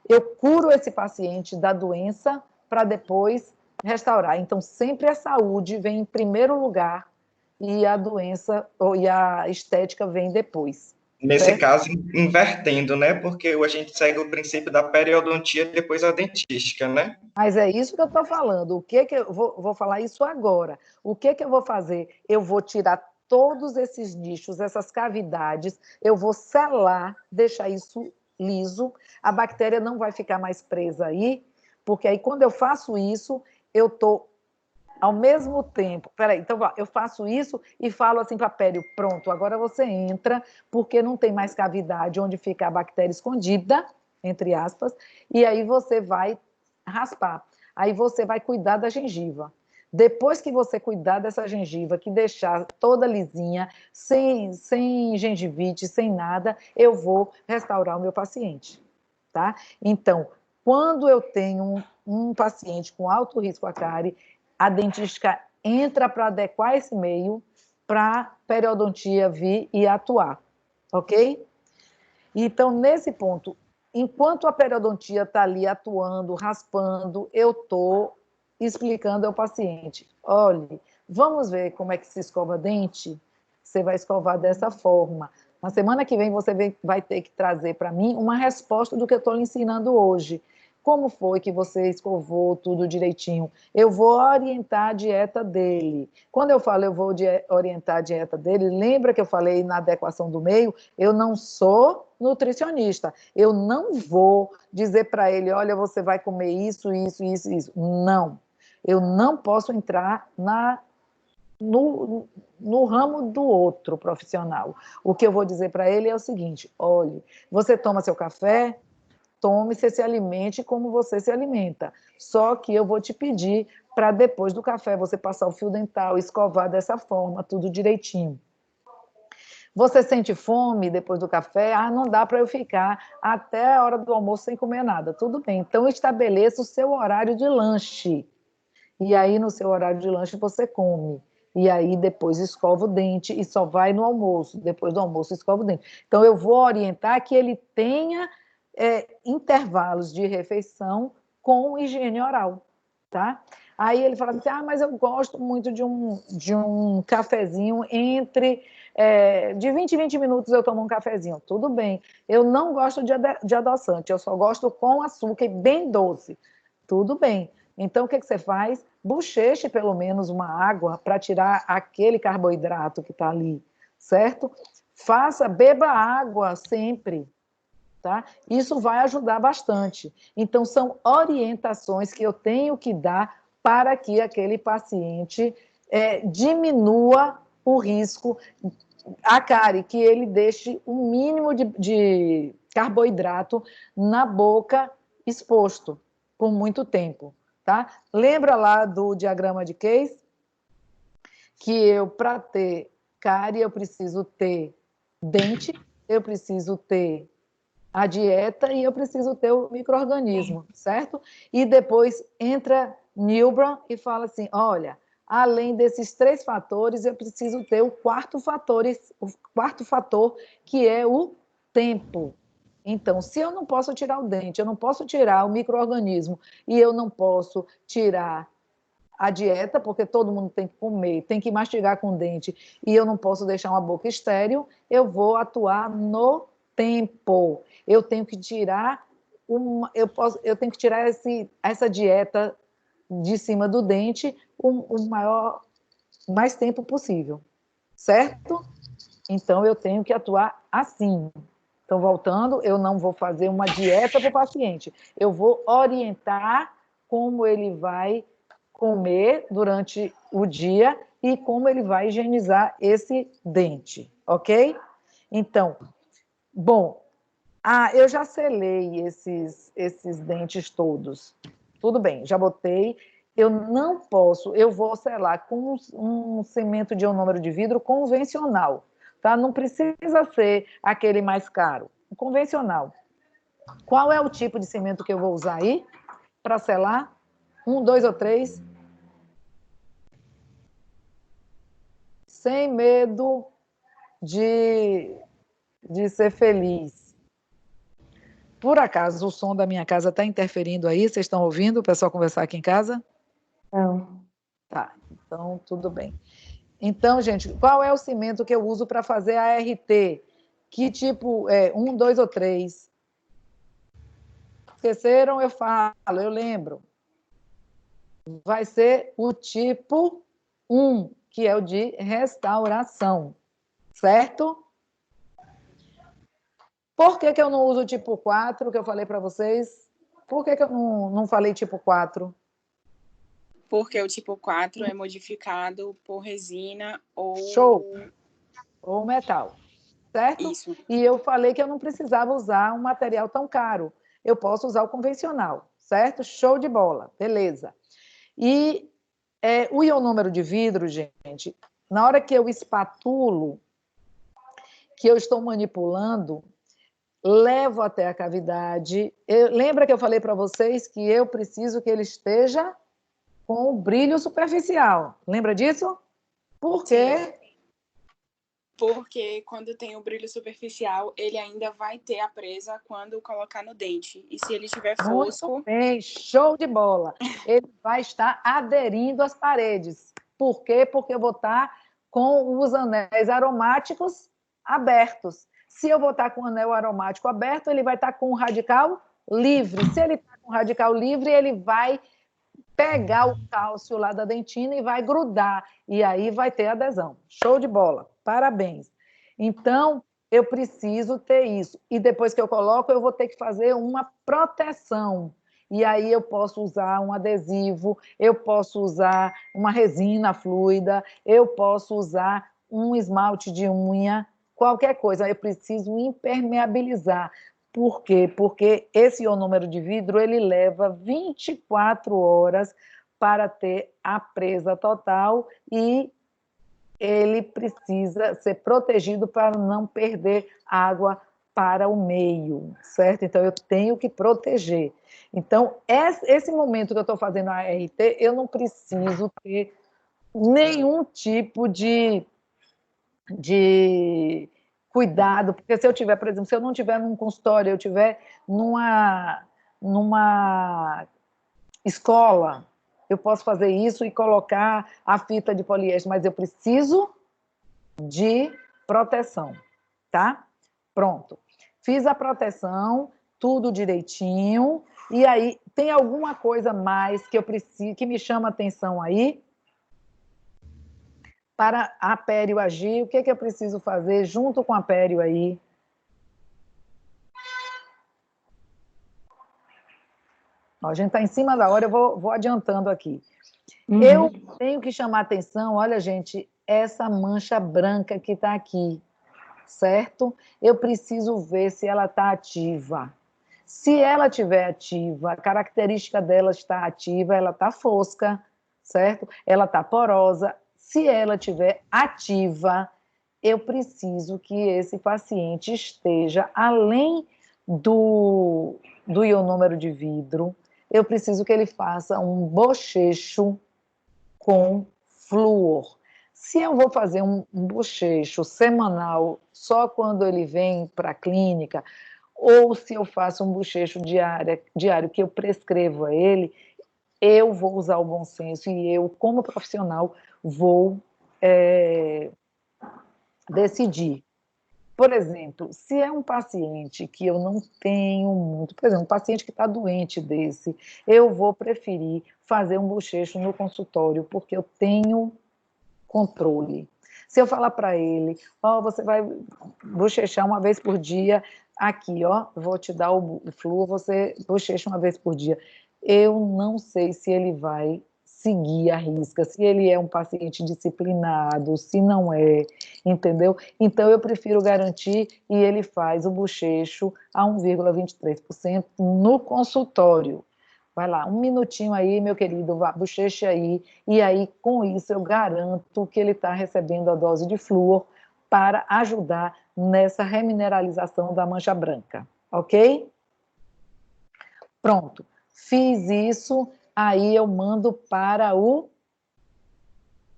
eu curo esse paciente da doença para depois restaurar. Então, sempre a saúde vem em primeiro lugar e a doença e a estética vem depois. Nesse certo? Caso, invertendo, né? Porque a gente segue o princípio da periodontia e depois a dentística, né? Mas é isso que eu estou falando. O que eu vou falar isso agora? O que eu vou fazer? Eu vou tirar todos esses nichos, essas cavidades, eu vou selar, deixar isso liso, a bactéria não vai ficar mais presa aí, porque aí quando eu faço isso, eu estou ao mesmo tempo, então eu faço isso e falo assim para a pele, pronto, agora você entra, porque não tem mais cavidade onde fica a bactéria escondida, entre aspas, e aí você vai raspar. Aí você vai cuidar da gengiva. Depois que você cuidar dessa gengiva, que deixar toda lisinha, sem gengivite, sem nada, eu vou restaurar o meu paciente, tá? Então, quando eu tenho um paciente com alto risco à cárie, a dentística entra para adequar esse meio para a periodontia vir e atuar, ok? Então, nesse ponto, enquanto a periodontia está ali atuando, raspando, eu estou explicando ao paciente, olha, vamos ver como é que se escova dente? Você vai escovar dessa forma. Na semana que vem, você vai ter que trazer para mim uma resposta do que eu estou lhe ensinando hoje. Como foi que você escovou tudo direitinho? Eu vou orientar a dieta dele. Quando eu falo eu vou orientar a dieta dele, lembra que eu falei na adequação do meio? Eu não sou nutricionista. Eu não vou dizer para ele, olha, você vai comer isso, isso, isso, isso. Não. Eu não posso entrar na no ramo do outro profissional. O que eu vou dizer para ele é o seguinte: olhe, você toma seu café, tome, você se alimente como você se alimenta. Só que eu vou te pedir para depois do café você passar o fio dental, escovar dessa forma, tudo direitinho. Você sente fome depois do café? Ah, não dá para eu ficar até a hora do almoço sem comer nada. Tudo bem, então estabeleça o seu horário de lanche. E aí, no seu horário de lanche, você come. E aí, depois escova o dente e só vai no almoço. Depois do almoço, escova o dente. Então, eu vou orientar que ele tenha intervalos de refeição com higiene oral, tá? Aí ele fala assim, mas eu gosto muito de um cafezinho de 20 em 20 minutos eu tomo um cafezinho. Tudo bem. Eu não gosto de adoçante, eu só gosto com açúcar e bem doce. Tudo bem. Então, o que você faz? Bocheche pelo menos uma água para tirar aquele carboidrato que está ali, certo? Beba água sempre, tá? Isso vai ajudar bastante. Então, são orientações que eu tenho que dar para que aquele paciente diminua o risco, que ele deixe o mínimo de carboidrato na boca exposto por muito tempo. Tá? Lembra lá do diagrama de Case? Que para ter cárie, eu preciso ter dente, eu preciso ter a dieta e eu preciso ter o micro-organismo, certo? E depois entra Milgram e fala assim, olha, além desses 3 fatores, eu preciso ter o quarto fator, que é o tempo. Então, se eu não posso tirar o dente, eu não posso tirar o micro-organismo e eu não posso tirar a dieta, porque todo mundo tem que comer, tem que mastigar com o dente, e eu não posso deixar uma boca estéril, eu vou atuar no tempo. Eu tenho que tirar essa dieta de cima do dente o mais tempo possível, certo? Então, eu tenho que atuar assim. Então, voltando, eu não vou fazer uma dieta para o paciente, eu vou orientar como ele vai comer durante o dia e como ele vai higienizar esse dente, ok? Então, bom, eu já selei esses dentes todos. Tudo bem, já botei. Eu não posso, eu vou selar com um cimento de ionômero de vidro convencional, tá? Não precisa ser aquele mais caro, convencional. Qual é o tipo de cimento que eu vou usar aí para selar? 1, 2 ou 3? Sem medo de ser feliz. Por acaso, o som da minha casa está interferindo aí? Vocês estão ouvindo o pessoal conversar aqui em casa? Não. Tá, então tudo bem. Então, gente, qual é o cimento que eu uso para fazer a RT? Que tipo? 1, 2 ou 3? Esqueceram? Eu falo, eu lembro. Vai ser o tipo 1, que é o de restauração, certo? Por que eu não uso o tipo 4, que eu falei para vocês? Por que eu não falei tipo 4? Porque o tipo 4 é modificado por resina ou... Show! Ou metal, certo? Isso. E eu falei que eu não precisava usar um material tão caro. Eu posso usar o convencional, certo? Show de bola, beleza. E o ionômero de vidro, gente, na hora que eu espatulo, que eu estou manipulando, levo até a cavidade. Lembra que eu falei para vocês que eu preciso que ele esteja com o brilho superficial. Lembra disso? Por quê? Porque quando tem o brilho superficial, ele ainda vai ter a presa quando colocar no dente. E se ele estiver fosco... Muito bem, show de bola. Ele vai estar aderindo às paredes. Por quê? Porque eu vou estar com os anéis aromáticos abertos. Se eu vou estar com o anel aromático aberto, ele vai estar com o radical livre. Se ele está com o radical livre, ele vai pegar o cálcio lá da dentina e vai grudar. E aí vai ter adesão. Show de bola. Parabéns. Então, eu preciso ter isso. E depois que eu coloco, eu vou ter que fazer uma proteção. e aí eu posso usar um adesivo, eu posso usar uma resina fluida, eu posso usar um esmalte de unha, qualquer coisa, eu preciso impermeabilizar. Por quê? Porque esse ionômero de vidro, ele leva 24 horas para ter a presa total e ele precisa ser protegido para não perder água para o meio, certo? Então, eu tenho que proteger. Então, esse momento que eu estou fazendo a ART, eu não preciso ter nenhum tipo de cuidado, porque se eu tiver, por exemplo, se eu não tiver num consultório, eu tiver numa escola, eu posso fazer isso e colocar a fita de poliéster, mas eu preciso de proteção, tá? Pronto. Fiz a proteção, tudo direitinho, e aí tem alguma coisa mais que eu preciso, que me chama atenção aí? Para a pério agir, o que eu preciso fazer junto com a pério aí? Ó, a gente está em cima da hora, eu vou adiantando aqui. Uhum. Eu tenho que chamar atenção, olha, gente, essa mancha branca que está aqui, certo? Eu preciso ver se ela está ativa. Se ela estiver ativa, a característica dela está ativa, ela está fosca, certo? Ela está porosa. Se ela estiver ativa, eu preciso que esse paciente esteja além do ionômero de vidro, eu preciso que ele faça um bochecho com flúor. Se eu vou fazer um bochecho semanal só quando ele vem para a clínica, ou se eu faço um bochecho diário que eu prescrevo a ele, eu vou usar o bom senso e eu, como profissional, vou decidir. Por exemplo, se é um paciente que eu não tenho muito, por exemplo, um paciente que está doente desse, eu vou preferir fazer um bochecho no consultório, porque eu tenho controle. Se eu falar para ele, você vai bochechar uma vez por dia, aqui, vou te dar o flúor, você bochecha uma vez por dia. Eu não sei se ele vai seguir a risca, se ele é um paciente disciplinado, se não é, entendeu? Então, eu prefiro garantir e ele faz o bochecho a 1,23% no consultório. Vai lá, 1 minutinho aí, meu querido, bocheche aí, e aí, com isso, eu garanto que ele está recebendo a dose de flúor para ajudar nessa remineralização da mancha branca, ok? Pronto, fiz isso, aí eu mando para o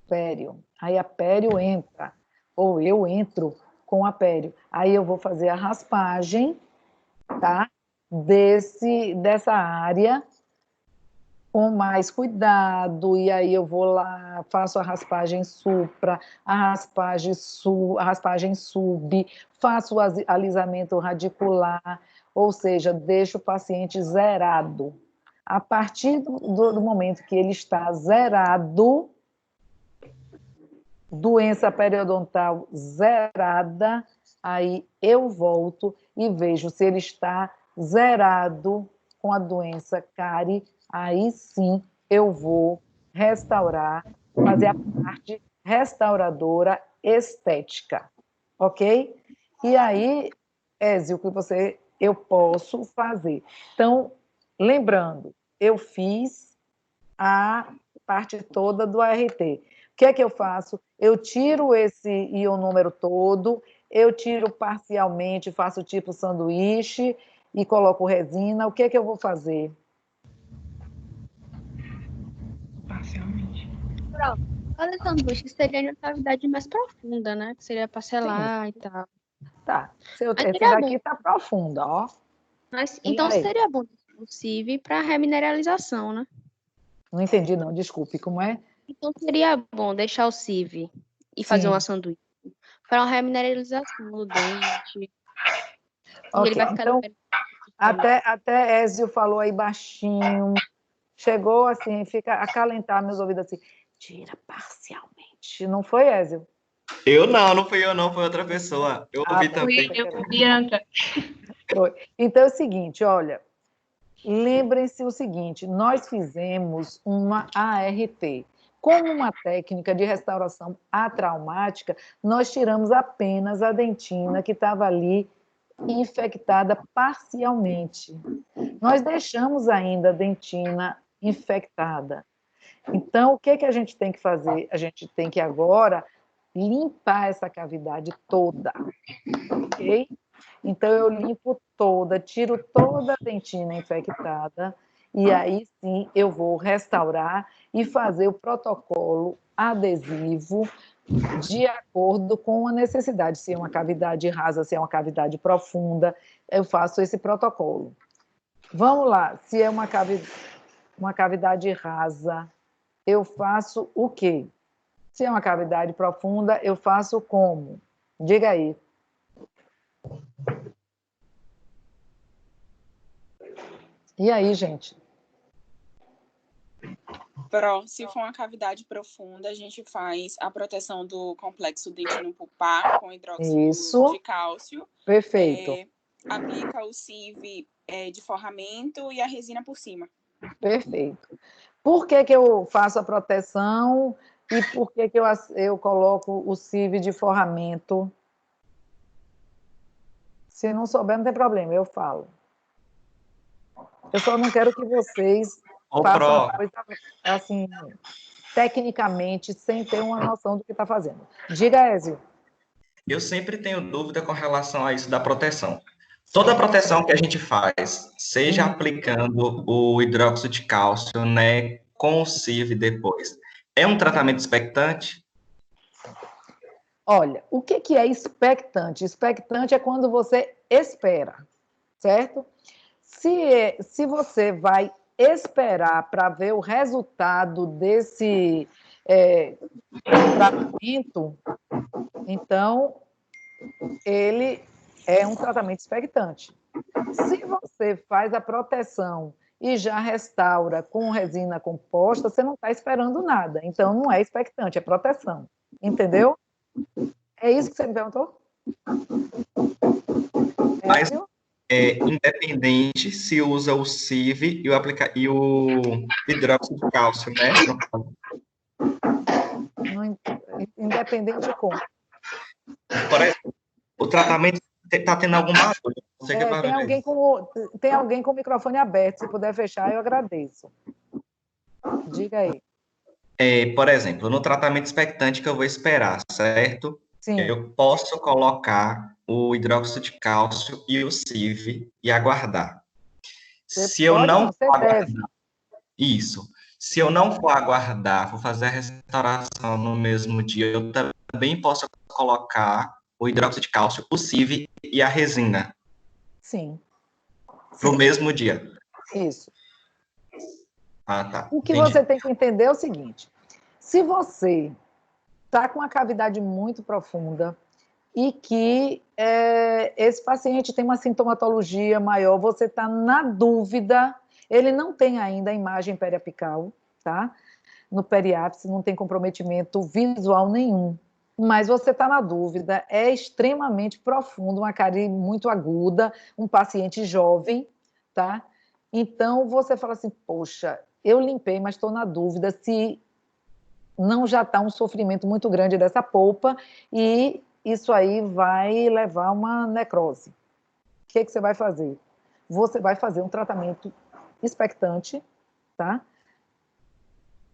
pério. Aí a pério entra, ou eu entro com a pério. Aí eu vou fazer a raspagem, tá? Dessa área, com mais cuidado, e aí eu vou lá, faço a raspagem supra, a raspagem sub, faço o alisamento radicular, ou seja, deixo o paciente zerado. A partir do momento que ele está zerado, doença periodontal zerada, aí eu volto e vejo se ele está zerado com a doença cárie, aí sim eu vou restaurar, fazer a parte restauradora estética, ok? E aí, Ézio, eu posso fazer. Então, lembrando, eu fiz a parte toda do ART. O que é que eu faço? Eu tiro esse ionômero todo, eu tiro parcialmente, faço tipo sanduíche e coloco resina. O que é que eu vou fazer? Parcialmente. Pronto. Fazer sanduíche seria na cavidade mais profunda, né? Que seria parcelar e tal. Tá. Esse daqui tá profundo, ó. Mas, então seria bom o CIV para remineralização, né? Não entendi, não. Desculpe. Como é? Então seria bom deixar o CIV e fazer uma sanduíche para uma remineralização do dente. Ok, Ele vai ficar então, até Ézio falou aí baixinho, chegou assim, fica a acalentar meus ouvidos assim, tira parcialmente. Não foi, Ézio? Não fui eu não, foi outra pessoa. Eu ouvi também. Fui eu, Bianca. Foi. Então é o seguinte, olha, lembrem-se o seguinte, nós fizemos uma ART. Como uma técnica de restauração atraumática, nós tiramos apenas a dentina que estava ali infectada parcialmente. Nós deixamos ainda a dentina infectada. Então, o que a gente tem que fazer? A gente tem que agora limpar essa cavidade toda, ok? Então, eu limpo toda, tiro toda a dentina infectada, e aí sim eu vou restaurar e fazer o protocolo adesivo de acordo com a necessidade, se é uma cavidade rasa, se é uma cavidade profunda, eu faço esse protocolo. Vamos lá, se é uma cavidade rasa, eu faço o quê? Se é uma cavidade profunda, eu faço como? Diga aí. E aí, gente? Se for uma cavidade profunda, a gente faz a proteção do complexo dentino pulpar com hidróxido de cálcio. Perfeito. Aplica o CIV de forramento e a resina por cima. Perfeito. Por que eu faço a proteção e por que eu coloco o CIV de forramento? Se não souber, não tem problema, eu falo. Eu só não quero que vocês façam coisa assim, tecnicamente, sem ter uma noção do que está fazendo. Diga, Ézio. Eu sempre tenho dúvida com relação a isso da proteção. Toda proteção que a gente faz, seja aplicando o hidróxido de cálcio, né, com o CIV depois, é um tratamento expectante? Olha, o que é expectante? Expectante é quando você espera, certo? Se você vai esperar para ver o resultado desse tratamento, então ele é um tratamento expectante. Se você faz a proteção e já restaura com resina composta, você não está esperando nada. Então, não é expectante, é proteção. Entendeu? É isso que você me perguntou? Mas independente se usa o CIV e o hidróxido de cálcio, né? Independente de como. Por exemplo, o tratamento está tendo algum barulho. Tem alguém com o microfone aberto. Se puder fechar, eu agradeço. Diga aí. Por exemplo, no tratamento expectante que eu vou esperar, certo? Sim. Eu posso colocar o hidróxido de cálcio e o CIV e aguardar. Se eu não for aguardar, isso. Se eu não for aguardar, for fazer a restauração no mesmo dia, eu também posso colocar o hidróxido de cálcio, o CIV e a resina. Sim. No mesmo dia. Isso. Ah, tá. O que você tem que entender é o seguinte: se você está com uma cavidade muito profunda e que esse paciente tem uma sintomatologia maior, você está na dúvida, ele não tem ainda a imagem periapical, tá? No periápice não tem comprometimento visual nenhum, mas você está na dúvida, é extremamente profundo, uma cárie muito aguda, um paciente jovem, tá? Então, você fala assim, poxa, eu limpei, mas estou na dúvida se não já está um sofrimento muito grande dessa polpa e isso aí vai levar a uma necrose. O que você vai fazer? Você vai fazer um tratamento expectante, tá?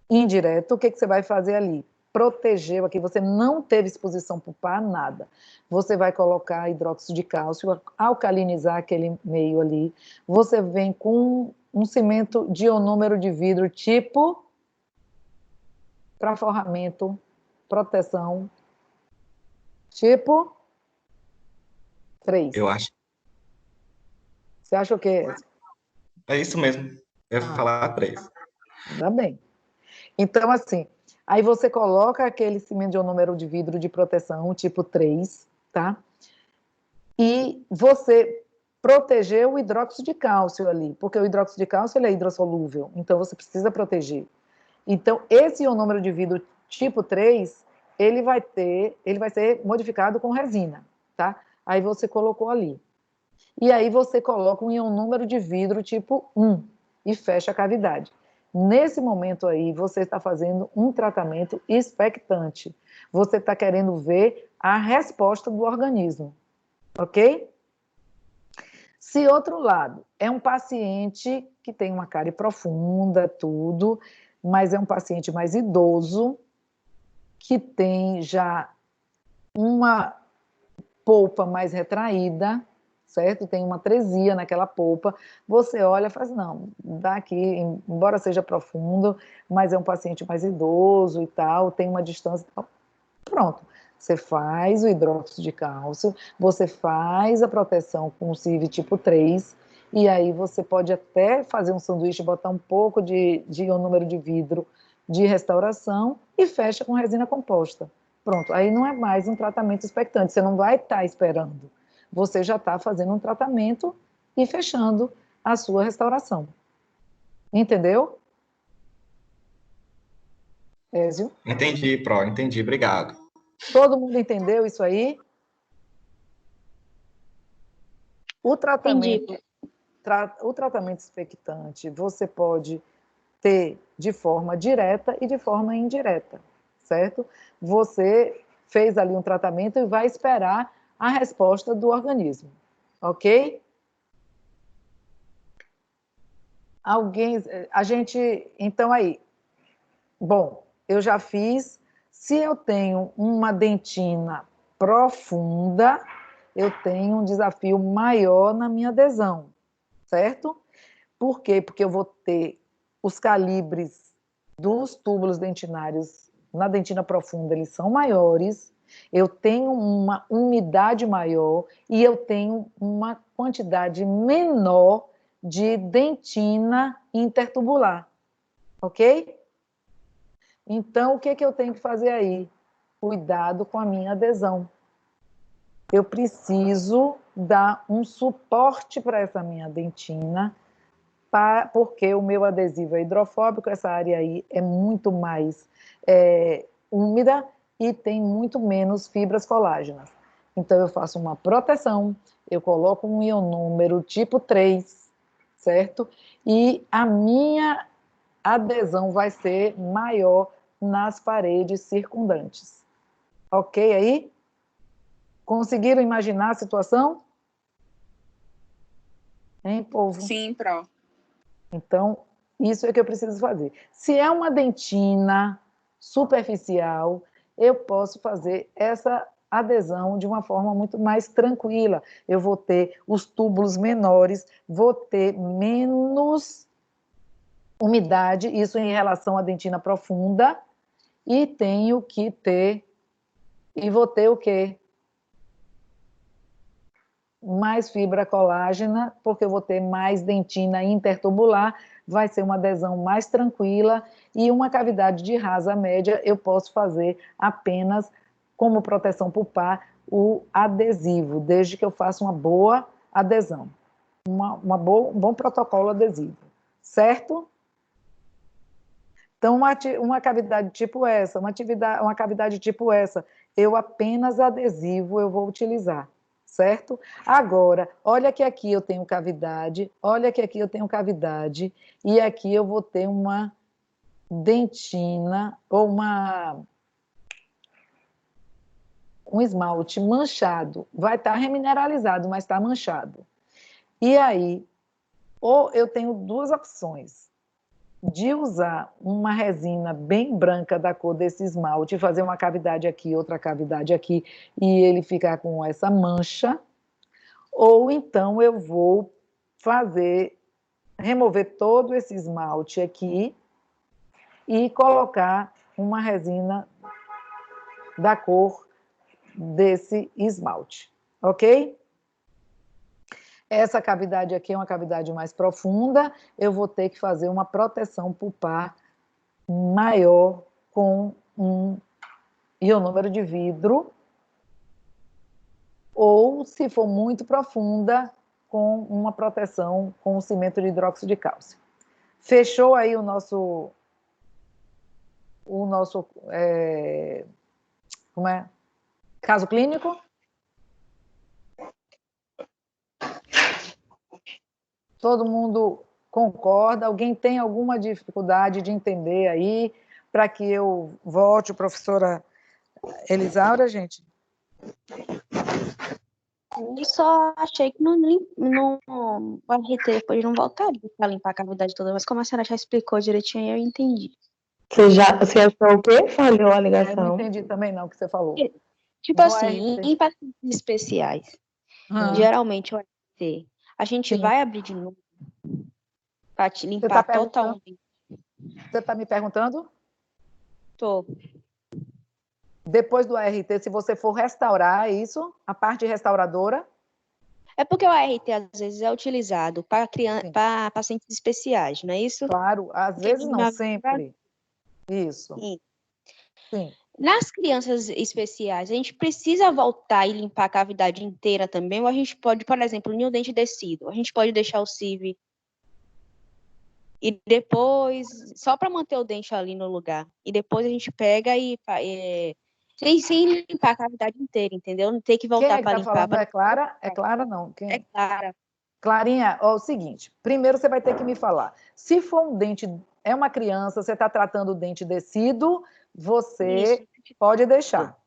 Indireto. O que você vai fazer ali? Protegeu aqui, você não teve exposição pulpar, nada. Você vai colocar hidróxido de cálcio, alcalinizar aquele meio ali. Você vem com um cimento de ionômero de vidro tipo para forramento, proteção, tipo 3. Eu acho. Você acha o quê? É isso mesmo. Eu vou falar 3. Ainda bem. Então, assim, aí você coloca aquele cimento de ionômero de vidro de proteção, tipo 3, tá? E você protegeu o hidróxido de cálcio ali, porque o hidróxido de cálcio ele é hidrossolúvel, então você precisa proteger. Então, esse ionômero de vidro tipo 3, ele vai ser modificado com resina, tá? Aí você colocou ali. E aí você coloca um ionômero de vidro tipo 1 e fecha a cavidade. Nesse momento aí, você está fazendo um tratamento expectante. Você está querendo ver a resposta do organismo, ok? Se outro lado é um paciente que tem uma cárie profunda, tudo, mas é um paciente mais idoso, que tem já uma polpa mais retraída, certo? Tem uma atresia naquela polpa, você olha e fala assim, não, daqui, embora seja profundo, mas é um paciente mais idoso e tal, tem uma distância e tal. Pronto, você faz o hidróxido de cálcio, você faz a proteção com o CIV tipo 3, e aí você pode até fazer um sanduíche, botar um pouco de ionômero de vidro de restauração e fecha com resina composta. Pronto, aí não é mais um tratamento expectante, você não vai estar esperando. Você já está fazendo um tratamento e fechando a sua restauração. Entendeu? Ézio? Entendi, Pro, entendi, obrigado. Todo mundo entendeu isso aí? O tratamento expectante você pode ter de forma direta e de forma indireta, certo? Você fez ali um tratamento e vai esperar a resposta do organismo, ok? Então aí, bom, eu já fiz, se eu tenho uma dentina profunda, eu tenho um desafio maior na minha adesão, certo? Por quê? Porque eu vou ter os calibres dos túbulos dentinários na dentina profunda, eles são maiores, eu tenho uma umidade maior e eu tenho uma quantidade menor de dentina intertubular, ok? Então, o que eu tenho que fazer aí? Cuidado com a minha adesão. Eu preciso dar um suporte para essa minha dentina, porque o meu adesivo é hidrofóbico, essa área aí é muito mais úmida e tem muito menos fibras colágenas. Então, eu faço uma proteção, eu coloco um ionômero tipo 3, certo? E a minha adesão vai ser maior nas paredes circundantes. Ok aí? Conseguiram imaginar a situação? Hein, povo? Sim, Pro. Então, isso é que eu preciso fazer. Se é uma dentina superficial, eu posso fazer essa adesão de uma forma muito mais tranquila. Eu vou ter os túbulos menores, vou ter menos umidade, isso em relação à dentina profunda, e tenho que ter, e vou ter o quê? Mais fibra colágena, porque eu vou ter mais dentina intertubular, vai ser uma adesão mais tranquila, e uma cavidade de rasa média eu posso fazer apenas como proteção pulpar o adesivo, desde que eu faça uma boa adesão, um bom protocolo adesivo, certo? Então, uma cavidade tipo essa, uma cavidade tipo essa, eu apenas adesivo eu vou utilizar, certo? Agora, olha que aqui eu tenho cavidade, olha que aqui eu tenho cavidade, e aqui eu vou ter uma dentina, ou um esmalte manchado. Vai estar remineralizado, mas está manchado. E aí, ou eu tenho duas opções, de usar uma resina bem branca da cor desse esmalte, fazer uma cavidade aqui, outra cavidade aqui, e ele ficar com essa mancha, ou então eu vou remover todo esse esmalte aqui e colocar uma resina da cor desse esmalte, ok? Essa cavidade aqui é uma cavidade mais profunda, eu vou ter que fazer uma proteção pulpar maior com um ionômero de vidro, ou, se for muito profunda, com uma proteção com cimento de hidróxido de cálcio. Fechou aí o nosso caso clínico? Todo mundo concorda? Alguém tem alguma dificuldade de entender aí, para que eu volte, professora Elisaura, gente? Eu só achei que o RT depois não voltaria para limpar a cavidade toda, mas como a senhora já explicou direitinho, eu entendi. Você achou o quê? Falhou a Eu não ligação. entendi também não o que você falou. Tipo assim, em pacientes especiais, geralmente o RT, a gente vai abrir de novo para te limpar totalmente. Você está me perguntando? Tô. Depois do ART, se você for restaurar isso, a parte restauradora? É porque o ART, às vezes, é utilizado para pacientes especiais, não é isso? Claro, às vezes não, sempre. Isso. Sim. Nas crianças especiais, a gente precisa voltar e limpar a cavidade inteira também, ou a gente pode, por exemplo, unir o dente descido, a gente pode deixar o CIV e depois, só para manter o dente ali no lugar, e depois a gente pega e sem limpar a cavidade inteira, entendeu? Não ter que voltar para limpar. Falando é Clara? É Clara, não. Quem? É Clara. Clarinha, ó, o seguinte, primeiro você vai ter que me falar, se for um dente, é uma criança, você está tratando o dente descido, você pode deixar,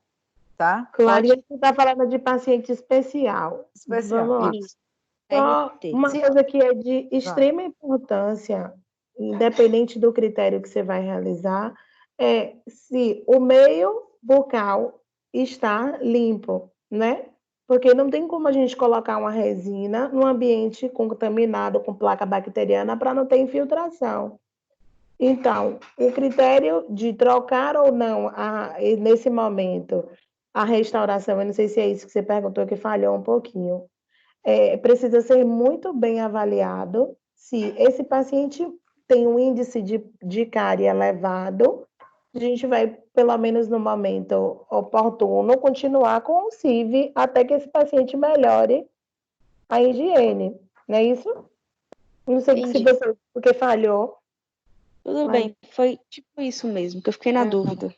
tá? Clarinha, você está falando de paciente especial. Vamos Isso. Só uma coisa que é de extrema importância, independente do critério que você vai realizar, é se o meio bucal está limpo, né? Porque não tem como a gente colocar uma resina num ambiente contaminado com placa bacteriana para não ter infiltração. Então, o critério de trocar ou não, nesse momento, a restauração, eu não sei se é isso que você perguntou, que falhou um pouquinho, precisa ser muito bem avaliado se esse paciente tem um índice de cárie elevado, a gente vai, pelo menos no momento oportuno, continuar com o CIV até que esse paciente melhore a higiene, não é isso? Não sei se você, porque falhou. Tudo bem, foi tipo isso mesmo, que eu fiquei na dúvida.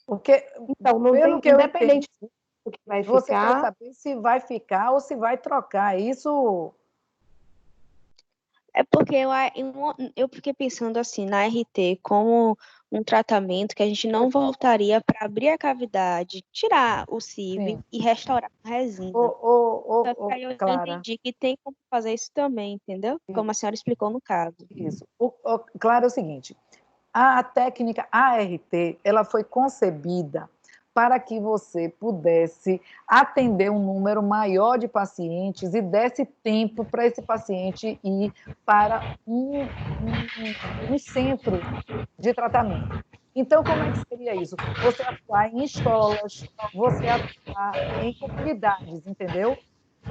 Porque, então, não tem, independente do que vai você ficar... quer saber se vai ficar ou se vai trocar, isso... É porque eu fiquei pensando assim, na RT, como um tratamento que a gente não voltaria para abrir a cavidade, tirar o CIV e restaurar a resina. Eu entendi que tem como fazer isso também, entendeu? Como a senhora explicou no caso. Isso. Claro, é o seguinte, a técnica ART, ela foi concebida para que você pudesse atender um número maior de pacientes e desse tempo para esse paciente ir para um centro de tratamento. Então, como é que seria isso? Você atuar em escolas, você atuar em comunidades, entendeu?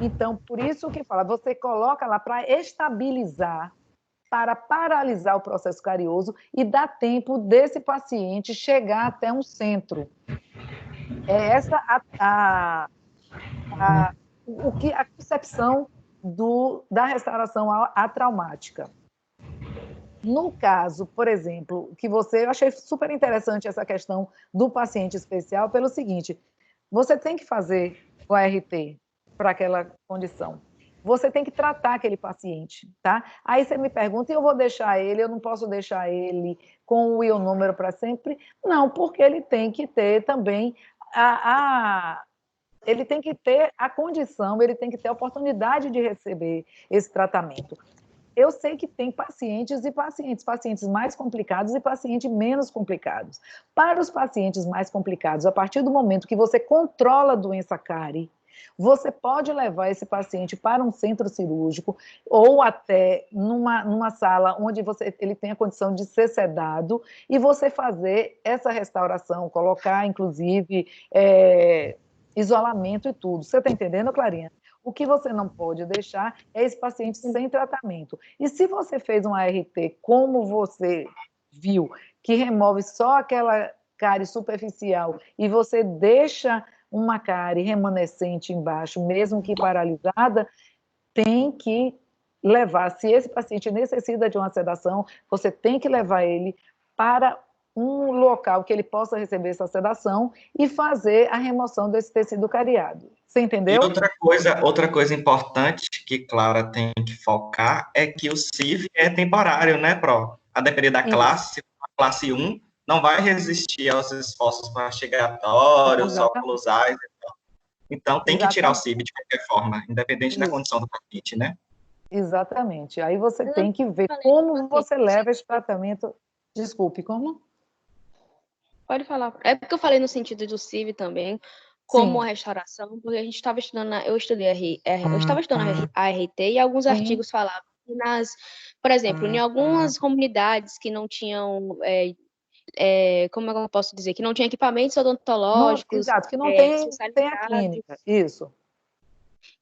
Então, por isso que fala, você coloca lá para estabilizar, para paralisar o processo carioso e dar tempo desse paciente chegar até um centro. É essa a concepção da restauração atraumática. No caso, por exemplo, eu achei super interessante essa questão do paciente especial pelo seguinte, você tem que fazer o ART para aquela condição. Você tem que tratar aquele paciente, tá? Aí você me pergunta, eu vou deixar ele, eu não posso deixar ele com o ionômero para sempre? Não, porque ele tem que ter também ele tem que ter a condição, ele tem que ter a oportunidade de receber esse tratamento. Eu sei que tem pacientes e pacientes mais complicados e pacientes menos complicados. Para os pacientes mais complicados, a partir do momento que você controla a doença cárie, você pode levar esse paciente para um centro cirúrgico ou até numa sala onde ele tem a condição de ser sedado e você fazer essa restauração, colocar, inclusive, isolamento e tudo. Você está entendendo, Clarinha? O que você não pode deixar é esse paciente sem tratamento. E se você fez um ART, como você viu, que remove só aquela cárie superficial e você deixa uma cárie remanescente embaixo, mesmo que paralisada, tem que levar, se esse paciente necessita de uma sedação, você tem que levar ele para um local que ele possa receber essa sedação e fazer a remoção desse tecido cariado. Você entendeu? E outra coisa importante que Clara tem que focar é que o CIV é temporário, né, Pro? A depender da classe, se for a classe 1, não vai resistir aos esforços mastigatórios, oclusais. Então, tem que tirar o CIV de qualquer forma, independente da condição do paciente, né? Exatamente. Aí você tem que ver como você leva esse tratamento. Desculpe, como? Pode falar. É porque eu falei no sentido do CIV também, como a restauração, porque a gente estava estudando, eu estava estudando a RT e alguns artigos falavam que por exemplo, em algumas comunidades que não tinham, como é que eu posso dizer, que não tinha equipamentos odontológicos, exato, que não tem a clínica, isso.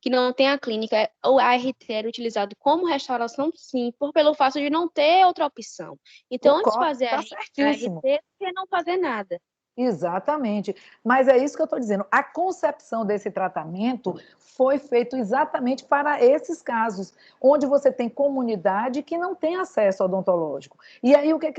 Que não tem a clínica, o ART era utilizado como restauração, sim, pelo fato de não ter outra opção. Então, antes de fazer a ART, você não fazer nada. Exatamente. Mas é isso que eu estou dizendo. A concepção desse tratamento foi feito exatamente para esses casos, onde você tem comunidade que não tem acesso odontológico. E aí, o que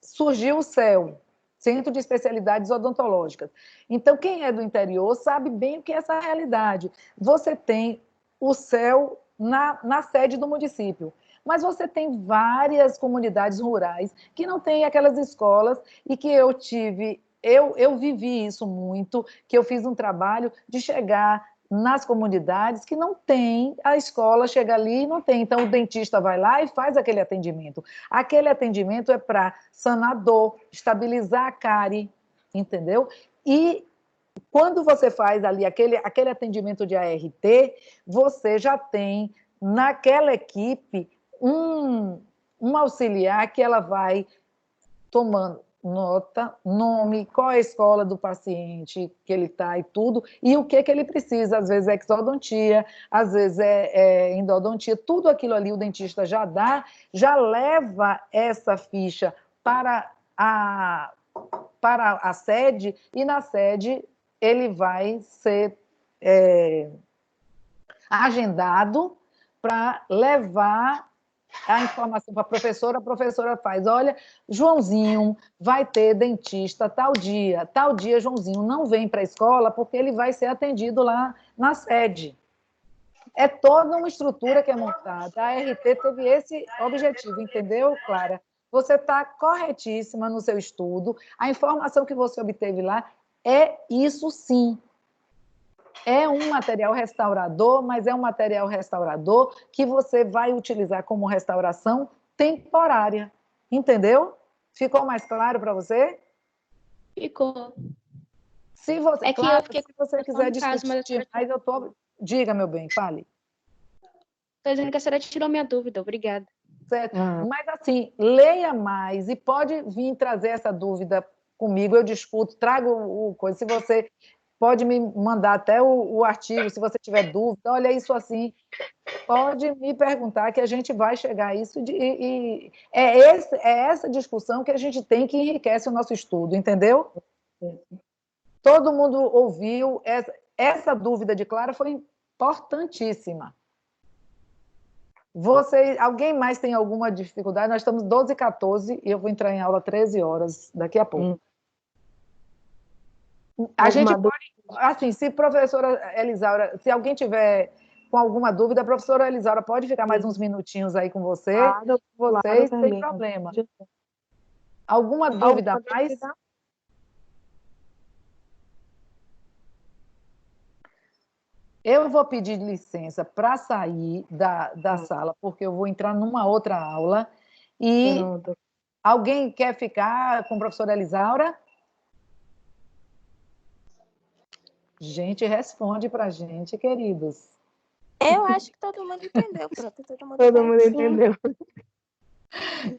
surgiu o CEL, Centro de Especialidades Odontológicas. Então, quem é do interior sabe bem o que é essa realidade. Você tem o CEL na sede do município, mas você tem várias comunidades rurais que não têm aquelas escolas e que eu vivi isso muito, que eu fiz um trabalho de chegar nas comunidades que não tem, a escola chega ali e não tem. Então, o dentista vai lá e faz aquele atendimento. Aquele atendimento é para sanar dor, estabilizar a cárie, entendeu? E quando você faz ali aquele atendimento de ART, você já tem naquela equipe um auxiliar que ela vai tomando nota, nome, qual é a escola do paciente que ele está e tudo, e o que ele precisa, às vezes é exodontia, às vezes é endodontia, tudo aquilo ali o dentista já dá, já leva essa ficha para a sede, e na sede ele vai ser agendado para levar a informação para a professora faz, olha, Joãozinho vai ter dentista tal dia Joãozinho não vem para a escola porque ele vai ser atendido lá na sede. É toda uma estrutura que é montada. A RT teve esse objetivo, entendeu, Clara? Você está corretíssima no seu estudo, a informação que você obteve lá é isso sim. É um material restaurador, mas é um material restaurador que você vai utilizar como restauração temporária. Entendeu? Ficou mais claro para você? Ficou. Se você, se você quiser discutir mais, eu tô... Diga, meu bem, fale. Estou dizendo que a senhora tirou minha dúvida, obrigada. Certo. Mas, assim, leia mais e pode vir trazer essa dúvida comigo, eu discuto, trago o coisa. Se você... Pode me mandar até o artigo, se você tiver dúvida, olha isso assim, pode me perguntar que a gente vai chegar a isso. É essa discussão que a gente tem que enriquece o nosso estudo, entendeu? Todo mundo ouviu, essa dúvida de Clara foi importantíssima. Alguém mais tem alguma dificuldade? Nós estamos 12h14 e eu vou entrar em aula 13 horas daqui a pouco. A gente pode, assim, se a professora Elisaura, se alguém tiver com alguma dúvida, a professora Elisaura pode ficar mais uns minutinhos aí com vocês, sem problema. Alguma dúvida a mais? Eu vou pedir licença para sair da sala, porque eu vou entrar numa outra aula. E alguém quer ficar com a professora Elisaura? Gente, responde para a gente, queridos. Eu acho que todo mundo entendeu. Pronto, todo mundo entendeu.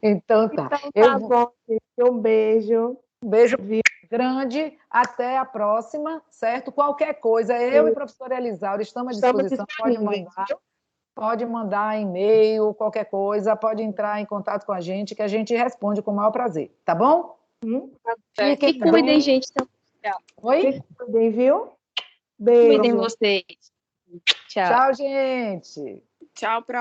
Então tá. Então, bom, gente. Um beijo. Um beijo grande. Até a próxima, certo? Qualquer coisa, eu e a professora Elisaura estamos à disposição. Pode mandar e-mail, qualquer coisa, pode entrar em contato com a gente, que a gente responde com o maior prazer. Tá bom? Fiquem bem, gente. Oi? Fiquem bem, viu? Beijo. Cuidem vocês. Tchau. Tchau, gente. Tchau, Pro.